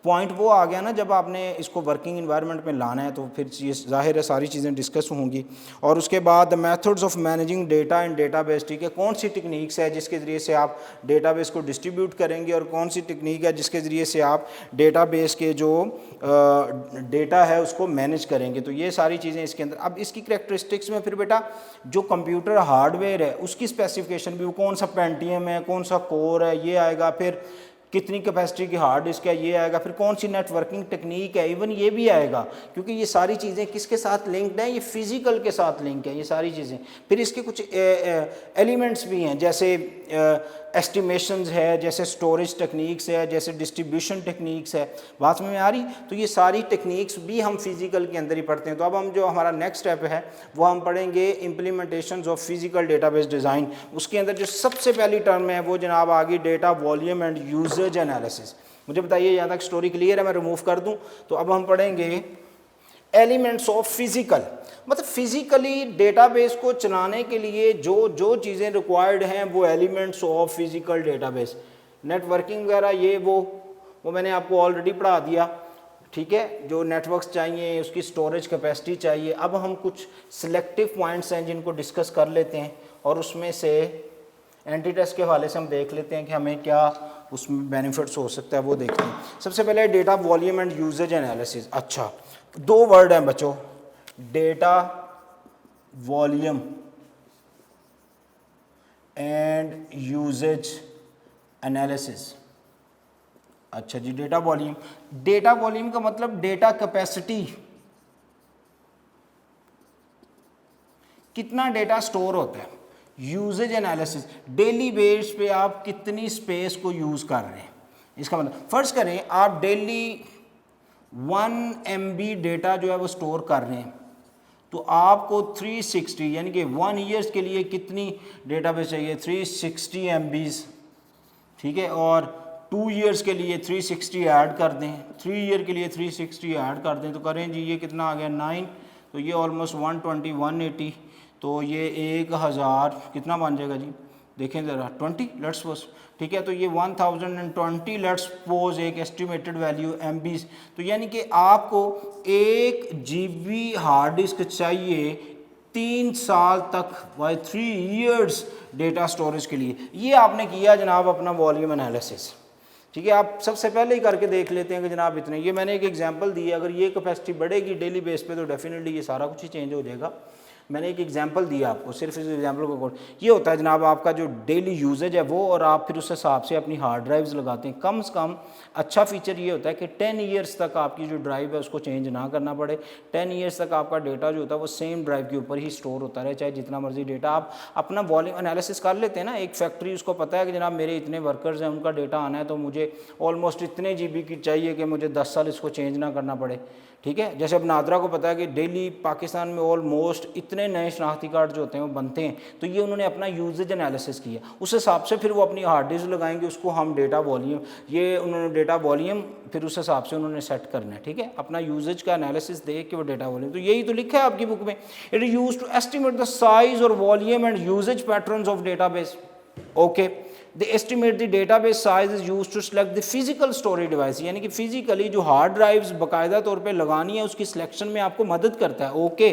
पॉइंट वो आ गया ना, जब आपने इसको वर्किंग एनवायरनमेंट में लाना है तो फिर ये ज़ाहिर है सारी चीज़ें डिस्कस होंगी। और उसके बाद methods of managing data in database, ठीक है, कौन सी टेक्निक्स है जिसके ज़रिए से आप डेटाबेस को डिस्ट्रीब्यूट करेंगे, और कौन सी टेक्निक है जिसके ज़रिए से आप डेटाबेस के जो डेटा है उसको मैनेज करेंगे। तो ये सारी चीज़ें इसके अंदर। अब इसकी करैक्टरिस्टिक्स में फिर बेटा जो कंप्यूटर हार्डवेयर है उसकी स्पेसिफिकेशन भी, वो कौन सा पेंटियम है, कौन सा कोर है, ये आएगा। फिर कितनी कैपेसिटी की हार्ड डिस्क है, ये आएगा। फिर कौन सी नेटवर्किंग टेक्निक है, इवन ये भी आएगा, क्योंकि ये सारी चीज़ें किसके साथ लिंक्ड हैं, ये फिजिकल के साथ लिंक है ये सारी चीज़ें। फिर इसके कुछ एलिमेंट्स भी हैं, जैसे एस्टिमेशंस है, जैसे स्टोरेज टेक्निक्स है, जैसे डिस्ट्रीब्यूशन टेक्निक्स है। बात में आ रही? तो ये सारी टेक्निक्स भी हम फिजिकल के अंदर ही पढ़ते हैं। तो अब हम जो हमारा नेक्स्ट स्टेप है वो हम पढ़ेंगे implementations of physical database design. उसके अंदर जो सबसे पहली टर्म है वो जनाब आ गई data volume and usage analysis. मुझे बताइए यहाँ तक स्टोरी क्लियर है? मैं रिमूव कर दूँ तो अब हम पढ़ेंगे एलिमेंट्स ऑफ फिजिकल, मतलब फिजिकली डेटाबेस को चलाने के लिए जो जो चीज़ें रिक्वायर्ड हैं वो elements of physical database. Networking वगैरह ये वो मैंने आपको ऑलरेडी पढ़ा दिया, ठीक है। जो नेटवर्क्स चाहिए, उसकी स्टोरेज कैपेसिटी चाहिए। अब हम कुछ सिलेक्टिव पॉइंट्स हैं जिनको डिस्कस कर लेते हैं, और उसमें से एंटी टेस्ट के हवाले से हम देख लेते हैं कि हमें क्या उसमें बेनिफिट्स हो सकता है, वो देखते हैं। सबसे पहले data volume and usage analysis. अच्छा, दो वर्ड हैं बच्चों, data volume and usage analysis. अच्छा जी, डेटा वॉल्यूम का मतलब डेटा कैपेसिटी, कितना डेटा स्टोर होता है। यूजेज एनालिसिस, डेली बेस पे आप कितनी स्पेस को यूज कर रहे हैं। इसका मतलब फर्ज करें आप डेली 1 MB डेटा जो है वो स्टोर कर रहे हैं, तो आपको 360 यानी कि 1 ईयर्स के लिए कितनी डेटाबेस चाहिए, 360 MBs, ठीक है। और 2 ईयर्स के लिए 360 ऐड कर दें, 3 ईयर के लिए 360 ऐड कर दें, तो करें जी ये कितना आ गया 9, तो ये ऑलमोस्ट 120 180, तो ये 1000 कितना बन जाएगा जी, देखें ज़रा 20 लेट्स सपोज, ठीक है। तो ये 1020 लेट्स सपोज एक एस्टिमेटेड वैल्यू MBs, तो यानी कि आपको 1 GB हार्ड डिस्क चाहिए 3 साल तक, बाय 3 इयर्स डेटा स्टोरेज के लिए। ये आपने किया जनाब अपना वॉल्यूम एनालिसिस, ठीक है। आप सबसे पहले ही करके देख लेते हैं कि जनाब इतने, ये मैंने एक एग्जांपल दी है, अगर ये कैपेसिटी बढ़ेगी डेली बेस पे तो डेफिनेटली ये सारा कुछ ही चेंज हो जाएगा। मैंने एक एग्जांपल दिया आपको, सिर्फ इस एग्जांपल को ये होता है जनाब आपका जो डेली यूजेज है वो, और आप फिर उस हिसाब से अपनी हार्ड ड्राइव्स लगाते हैं। कम से कम अच्छा फीचर ये होता है कि 10 ईयर्स तक आपकी जो ड्राइव है उसको चेंज ना करना पड़े। 10 ईयर्स तक आपका डेटा जो होता है वो सेम ड्राइव के ऊपर ही स्टोर होता रहे, चाहे जितना मर्जी डेटा। आप अपना वॉल्यूम एनालिसिस कर लेते हैं ना, एक फैक्ट्री उसको पता है कि जनाब मेरे इतने वर्कर्स हैं, उनका डेटा आना है, तो मुझे ऑलमोस्ट इतने GB की चाहिए कि मुझे 10 साल इसको चेंज ना करना पड़े, ठीक है। जैसे अब नादरा को पता है कि डेली पाकिस्तान में ऑलमोस्ट इतने नए शनाख्ती कार्ड जो होते हैं वो बनते हैं, तो ये उन्होंने अपना यूजेज एनालिसिस किया, उस हिसाब से फिर वो अपनी हार्ड डिस्क लगाएंगे, उसको हम डेटा वॉल्यूम, ये उन्होंने डेटा वॉल्यूम फिर उस हिसाब से उन्होंने सेट करना है, ठीक है। अपना यूजेज का एनालिसिस देख के वो डेटा वॉल्यूम, तो यही तो लिखा है आपकी बुक में, it is used to estimate the size और volume and usage patterns of database. Okay, they estimate the database size is used to select the physical storage device, यानी कि फिजिकली जो हार्ड ड्राइव्स बाकायदा तौर पे लगानी है उसकी सिलेक्शन में आपको मदद करता है। Okay,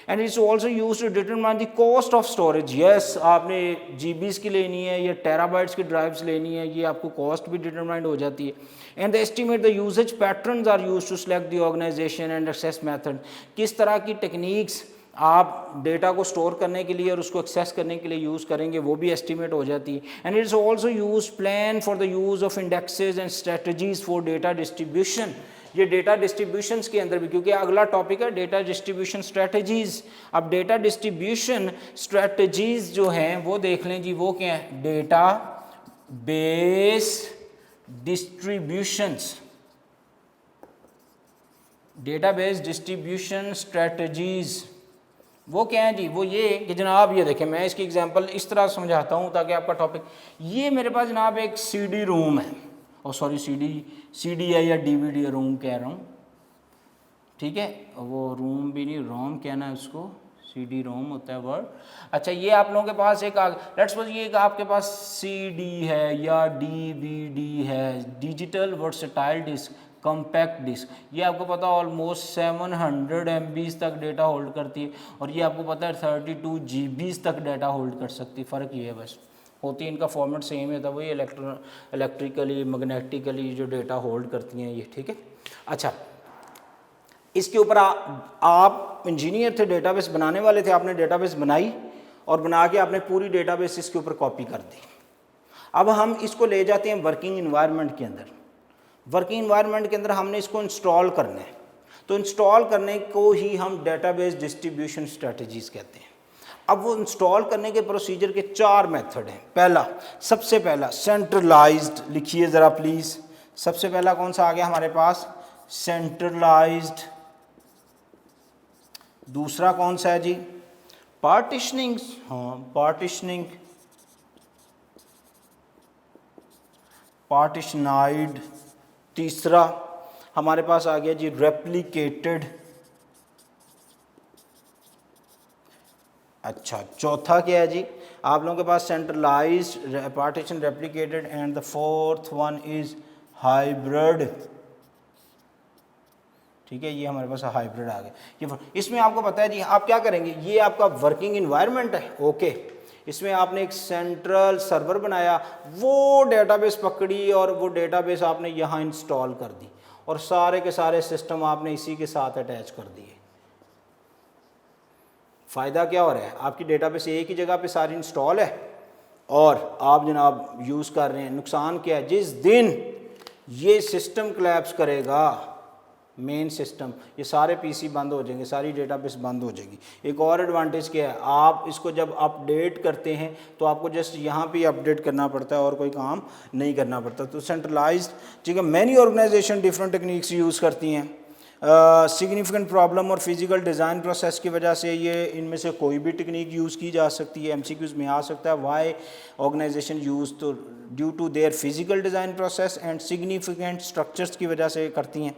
and it's also used to determine the cost of storage. Yes, आपने GBs की लेनी है या टेराबाइट्स की ड्राइव्स लेनी है, ये आपको कॉस्ट भी डिटरमाइंड हो जाती है। And the estimate the usage patterns are used to select the organisation and access method. किस तरह की टेक्निक्स आप डेटा को स्टोर करने के लिए और उसको एक्सेस करने के लिए यूज़ करेंगे वो भी एस्टिमेट हो जाती है। And it's also use plan for the use of indexes and strategies for data distribution. ये डेटा डिस्ट्रीब्यूशंस के अंदर भी, क्योंकि अगला टॉपिक है डेटा डिस्ट्रीब्यूशन स्ट्रेटजीज। अब डेटा डिस्ट्रीब्यूशन स्ट्रेटजीज जो हैं वो देख लें जी, वो क्या है, data base distributions, database distribution strategies वो क्या है जी, वो ये कि जनाब ये देखें, मैं इसकी एग्जांपल इस तरह समझाता हूँ ताकि आपका टॉपिक, ये मेरे पास जनाब एक CD रोम है, और सॉरी CD है या DVD रोम कह रहा हूँ, ठीक है, वो रूम भी नहीं, रोम कहना है उसको, CD रोम होता है वर्ड। अच्छा, ये आप लोगों के पास एक लेट्स सपोज ये आपके पास CD है या DVD है, digital versatile disc, compact disc, ये आपको पता है ऑलमोस्ट 700 MBs तक डेटा होल्ड करती है, और ये आपको पता है 32 GBs तक डेटा होल्ड कर सकती है। फ़र्क ये है बस, होती है इनका फॉर्मेट सेम है, था वही इलेक्ट्रिकली मैग्नेटिकली जो डेटा होल्ड करती हैं ये, ठीक है। अच्छा, इसके ऊपर आप इंजीनियर थे, डेटाबेस बनाने वाले थे, आपने डेटाबेस बनाई और बना के आपने पूरी डेटाबेस इसके ऊपर कॉपी कर दी। अब हम इसको ले जाते हैं वर्किंग इन्वायरमेंट के अंदर। वर्किंग इन्वायरमेंट के अंदर हमने इसको इंस्टॉल करना है, तो इंस्टॉल करने को ही हम डेटाबेस डिस्ट्रीब्यूशन स्ट्रेटजीज कहते हैं। अब वो इंस्टॉल करने के प्रोसीजर के 4 मेथड हैं। सबसे पहला सेंट्रलाइज्ड, लिखिए ज़रा प्लीज़, सबसे पहला कौन सा आ गया हमारे पास, सेंट्रलाइज्ड। दूसरा कौन सा है जी, पार्टीशनिंग, हाँ पार्टीशनिंग, पार्टीशनाइड। तीसरा हमारे पास आ गया जी रेप्लिकेटेड। अच्छा, चौथा क्या है जी आप लोगों के पास, centralised, partition, replicated, and the fourth one is hybrid. ठीक है, ये हमारे पास हाइब्रिड आ गया। ये इसमें आपको पता है जी आप क्या करेंगे, ये आपका वर्किंग इन्वायरमेंट है, ओके। इसमें आपने एक सेंट्रल सर्वर बनाया, वो डेटाबेस पकड़ी और वो डेटाबेस आपने यहाँ इंस्टॉल कर दी और सारे के सारे सिस्टम आपने इसी के साथ अटैच कर दिए। फ़ायदा क्या हो रहा है, आपकी डेटाबेस एक ही जगह पे सारी इंस्टॉल है और आप जनाब यूज़ कर रहे हैं। नुकसान क्या है, जिस दिन ये सिस्टम कोलैप्स करेगा, मेन सिस्टम, ये सारे पीसी बंद हो जाएंगे, सारी डेटाबेस बंद हो जाएगी। एक और एडवांटेज क्या है, आप इसको जब अपडेट करते हैं तो आपको जस्ट यहाँ पे अपडेट करना पड़ता है और कोई काम नहीं करना पड़ता। तो सेंट्रलाइज्ड, ठीक है। Many organisation different techniques use करती हैं। सिग्निफिकेंट प्रॉब्लम और फिजिकल डिज़ाइन प्रोसेस की वजह से ये इनमें से कोई भी टेक्निक यूज़ की जा सकती है। एमसीक्यूज़ में आ सकता है, वाई ऑर्गेनाइजेशन यूज़, तो due to their physical design process and significant structures की वजह से करती हैं।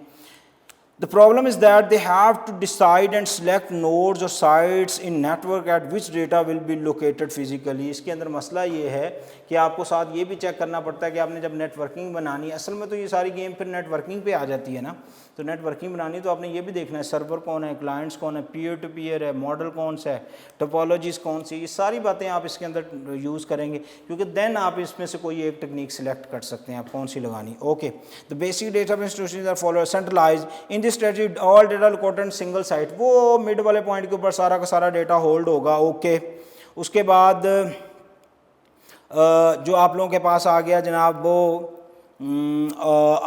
The problem is that they have to decide and select nodes or sites in network at which data will be located physically। इसके अंदर मसला ये है कि आपको साथ ये भी चेक करना पड़ता है कि आपने जब नेटवर्किंग बनानी है, असल में तो ये सारी गेम फिर नेटवर्किंग पे आ जाती है ना, तो नेटवर्किंग बनानी तो आपने ये भी देखना है सर्वर कौन है, क्लाइंट्स कौन है, पीयर टू पीयर है, मॉडल कौन सा है, टोपोलॉजीज कौन सी, ये सारी बातें आप इसके अंदर यूज़ करेंगे, क्योंकि देन आप इसमें से कोई एक टेक्निक सेलेक्ट कर सकते हैं आप कौन सी लगानी। Okay, the basic database instructions are follow centralized in this strategy all data located single site, वो मिड वाले पॉइंट के ऊपर सारा का सारा डेटा होल्ड होगा। ओके, उसके बाद जो आप लोगों के पास आ गया जनाब वो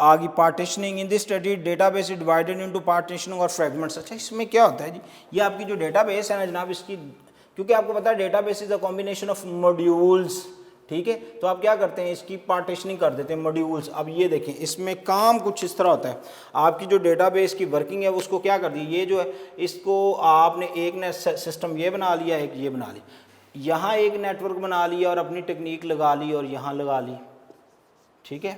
आगे partitioning. In this study database is divided into partitioning और फ्रेगमेंट्स। अच्छा, इसमें क्या होता है जी, ये आपकी जो डेटाबेस है ना जनाब, इसकी क्योंकि आपको पता है database is a combination of modules, ठीक है, तो आप क्या करते हैं इसकी पार्टीशनिंग कर देते हैं मॉड्यूल्स। अब ये देखें इसमें काम कुछ इस तरह होता है, आपकी जो डेटाबेस की वर्किंग है उसको क्या कर दी, ये जो है इसको आपने एक ने सिस्टम ये बना लिया, एक ये बना लिया, यहाँ एक नेटवर्क बना लिया और अपनी टेक्निक लगा ली और यहाँ लगा ली, ठीक है,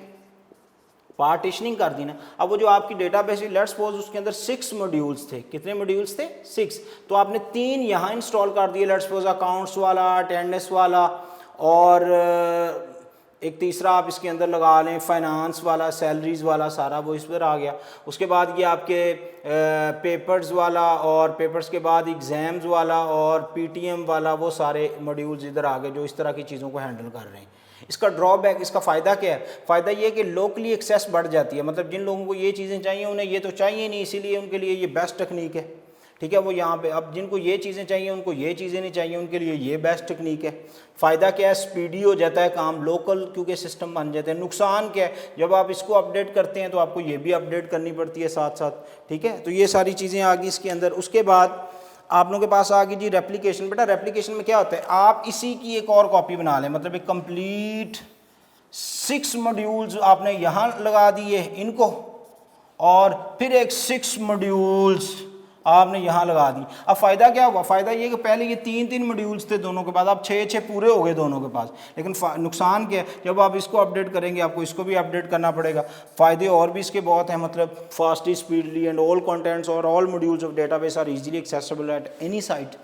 पार्टीशनिंग कर दी ना। अब वो जो आपकी डेटाबेस है, लेट्स सपोज उसके अंदर 6 मॉड्यूल्स थे, कितने मॉड्यूल्स थे 6, तो आपने 3 यहाँ इंस्टॉल कर दिए, लेट्स सपोज अकाउंट्स वाला, अटेंडेंस वाला और एक तीसरा आप इसके अंदर लगा लें फाइनेंस वाला, सैलरीज वाला, सारा वो इस पर आ गया। उसके बाद ये आपके पेपर्स वाला और पेपर्स के बाद एग्ज़ाम्स वाला और पीटीएम वाला, वो सारे मॉड्यूल्स इधर आ गए जो इस तरह की चीज़ों को हैंडल कर रहे हैं। इसका ड्रॉबैक, इसका फ़ायदा क्या है, फ़ायदा ये कि लोकली एक्सेस बढ़ जाती है, मतलब जिन लोगों को ये चीज़ें चाहिए उन्हें ये तो चाहिए नहीं, इसीलिए उनके लिए ये बेस्ट टेक्निक है, ठीक है। वो यहाँ पे अब जिनको ये चीज़ें चाहिए उनको ये चीज़ें नहीं चाहिए, उनके लिए ये बेस्ट टेक्निक है। फ़ायदा क्या है, स्पीडी हो जाता है काम, लोकल क्योंकि सिस्टम बन जाते हैं। नुकसान क्या है, जब आप इसको अपडेट करते हैं तो आपको ये भी अपडेट करनी पड़ती है साथ साथ, ठीक है। तो ये सारी चीज़ें आ गई इसके अंदर। उसके बाद आप लोगों के पास आ गई जी रेप्लिकेशन। बेटा रेप्लिकेशन में क्या होता है, आप इसी की एक और कॉपी बना लें, मतलब एक कंप्लीट 6 मॉड्यूल्स आपने यहाँ लगा दिए इनको और फिर एक 6 मॉड्यूल्स आपने यहाँ लगा दी। अब फ़ायदा क्या हुआ, फ़ायदा ये कि पहले ये 3 मॉड्यूल्स थे दोनों के पास, अब 6 पूरे हो गए दोनों के पास। लेकिन नुकसान क्या है, जब आप इसको अपडेट करेंगे आपको इसको भी अपडेट करना पड़ेगा। फ़ायदे और भी इसके बहुत हैं, मतलब fastly, speedly and all contents और all modules of database are easily accessible at any site.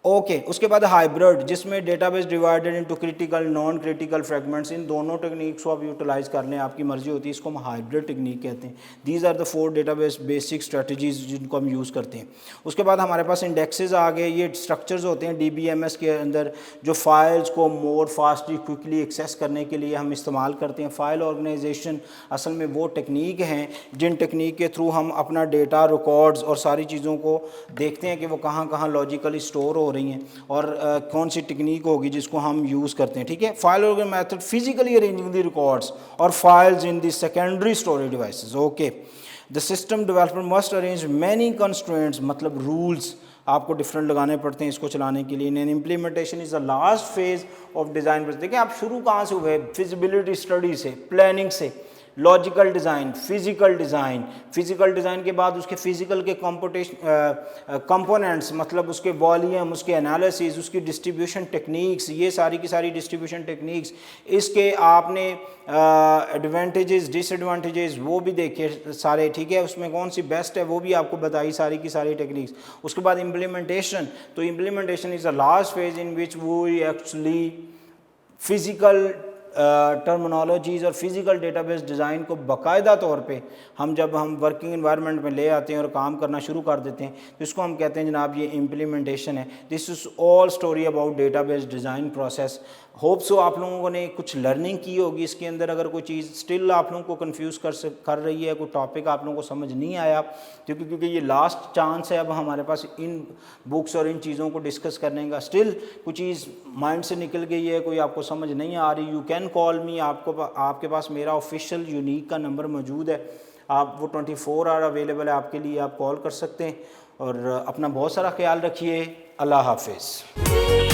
Okay, उसके बाद हाइब्रिड, जिसमें database divided into critical, non critical fragments. इन दोनों टेक्निक्स को आप यूटिलाइज कर लें, आपकी मर्जी होती है, इसको हम हाइब्रिड टेक्निक कहते हैं। These are the 4 database basic strategies जिनको हम यूज़ करते हैं। उसके बाद हमारे पास इंडेक्सेस आ गए, ये स्ट्रक्चर्स होते हैं DBMS के अंदर जो फाइल्स को मोर फास्टली, क्विकली एक्सेस करने के लिए हम इस्तेमाल करते हैं। फाइल ऑर्गेनाइजेशन असल में वो टेक्निक हैं जिन टेक्निक के थ्रू हम अपना डेटा, रिकॉर्ड्स और सारी चीज़ों को देखते हैं कि वो कहाँ कहाँ लॉजिकली स्टोर हो हो रही हैं और कौन सी टेक्निक होगी जिसको हम यूज़ करते हैं, ठीक है। File organise method, physically arranging the records और files in the secondary storage devices, okay. The system developer must arrange many constraints, मतलब रूल्स आपको डिफरेंट लगाने पड़ते हैं इसको चलाने के लिए। In implementation is the last phase of design. देखिए आप शुरू कहाँ से हुए, फिजिबिलिटी स्टडी से, प्लानिंग से, लॉजिकल डिज़ाइन, फिज़िकल डिज़ाइन के बाद उसके फिज़िकल के कंपोनेंट्स, मतलब उसके वॉल्यूम, उसके एनालिसिस, उसकी डिस्ट्रीब्यूशन टेक्निक्स, ये सारी की सारी डिस्ट्रीब्यूशन टेक्निक्स, इसके आपने एडवांटेजेस डिसएडवांटेजेस वो भी देखे सारे, ठीक है। उसमें कौन सी बेस्ट है वो भी आपको बताई सारी की सारी टेक्निक्स। उसके बाद इम्प्लीमेंटेशन, तो implementation is the last phase in which we actually physical terminologies और फिज़िकल डेटाबेस डिज़ाइन को बाकायदा तौर पे जब हम वर्किंग इन्वायरमेंट में ले आते हैं और काम करना शुरू कर देते हैं तो इसको हम कहते हैं जनाब ये इम्प्लीमेंटेशन है। This is all story about database design process. Hope so आप लोगों ने कुछ लर्निंग की होगी इसके अंदर। अगर कोई चीज़ स्टिल आप लोगों को कंफ्यूज कर रही है, कोई टॉपिक आप लोगों को समझ नहीं आया, क्योंकि ये लास्ट चांस है अब हमारे पास इन बुक्स और इन चीज़ों को डिस्कस करने का। स्टिल कुछ चीज़ माइंड से निकल गई है, कोई आपको समझ नहीं आ रही, यू कैन कॉल मी। आपके पास मेरा ऑफिशियल यूनिक का नंबर मौजूद है, आप वो 24 आवर अवेलेबल है आपके लिए, आप कॉल कर सकते हैं। और अपना बहुत सारा ख्याल रखिए। अल्लाह हाफिज़।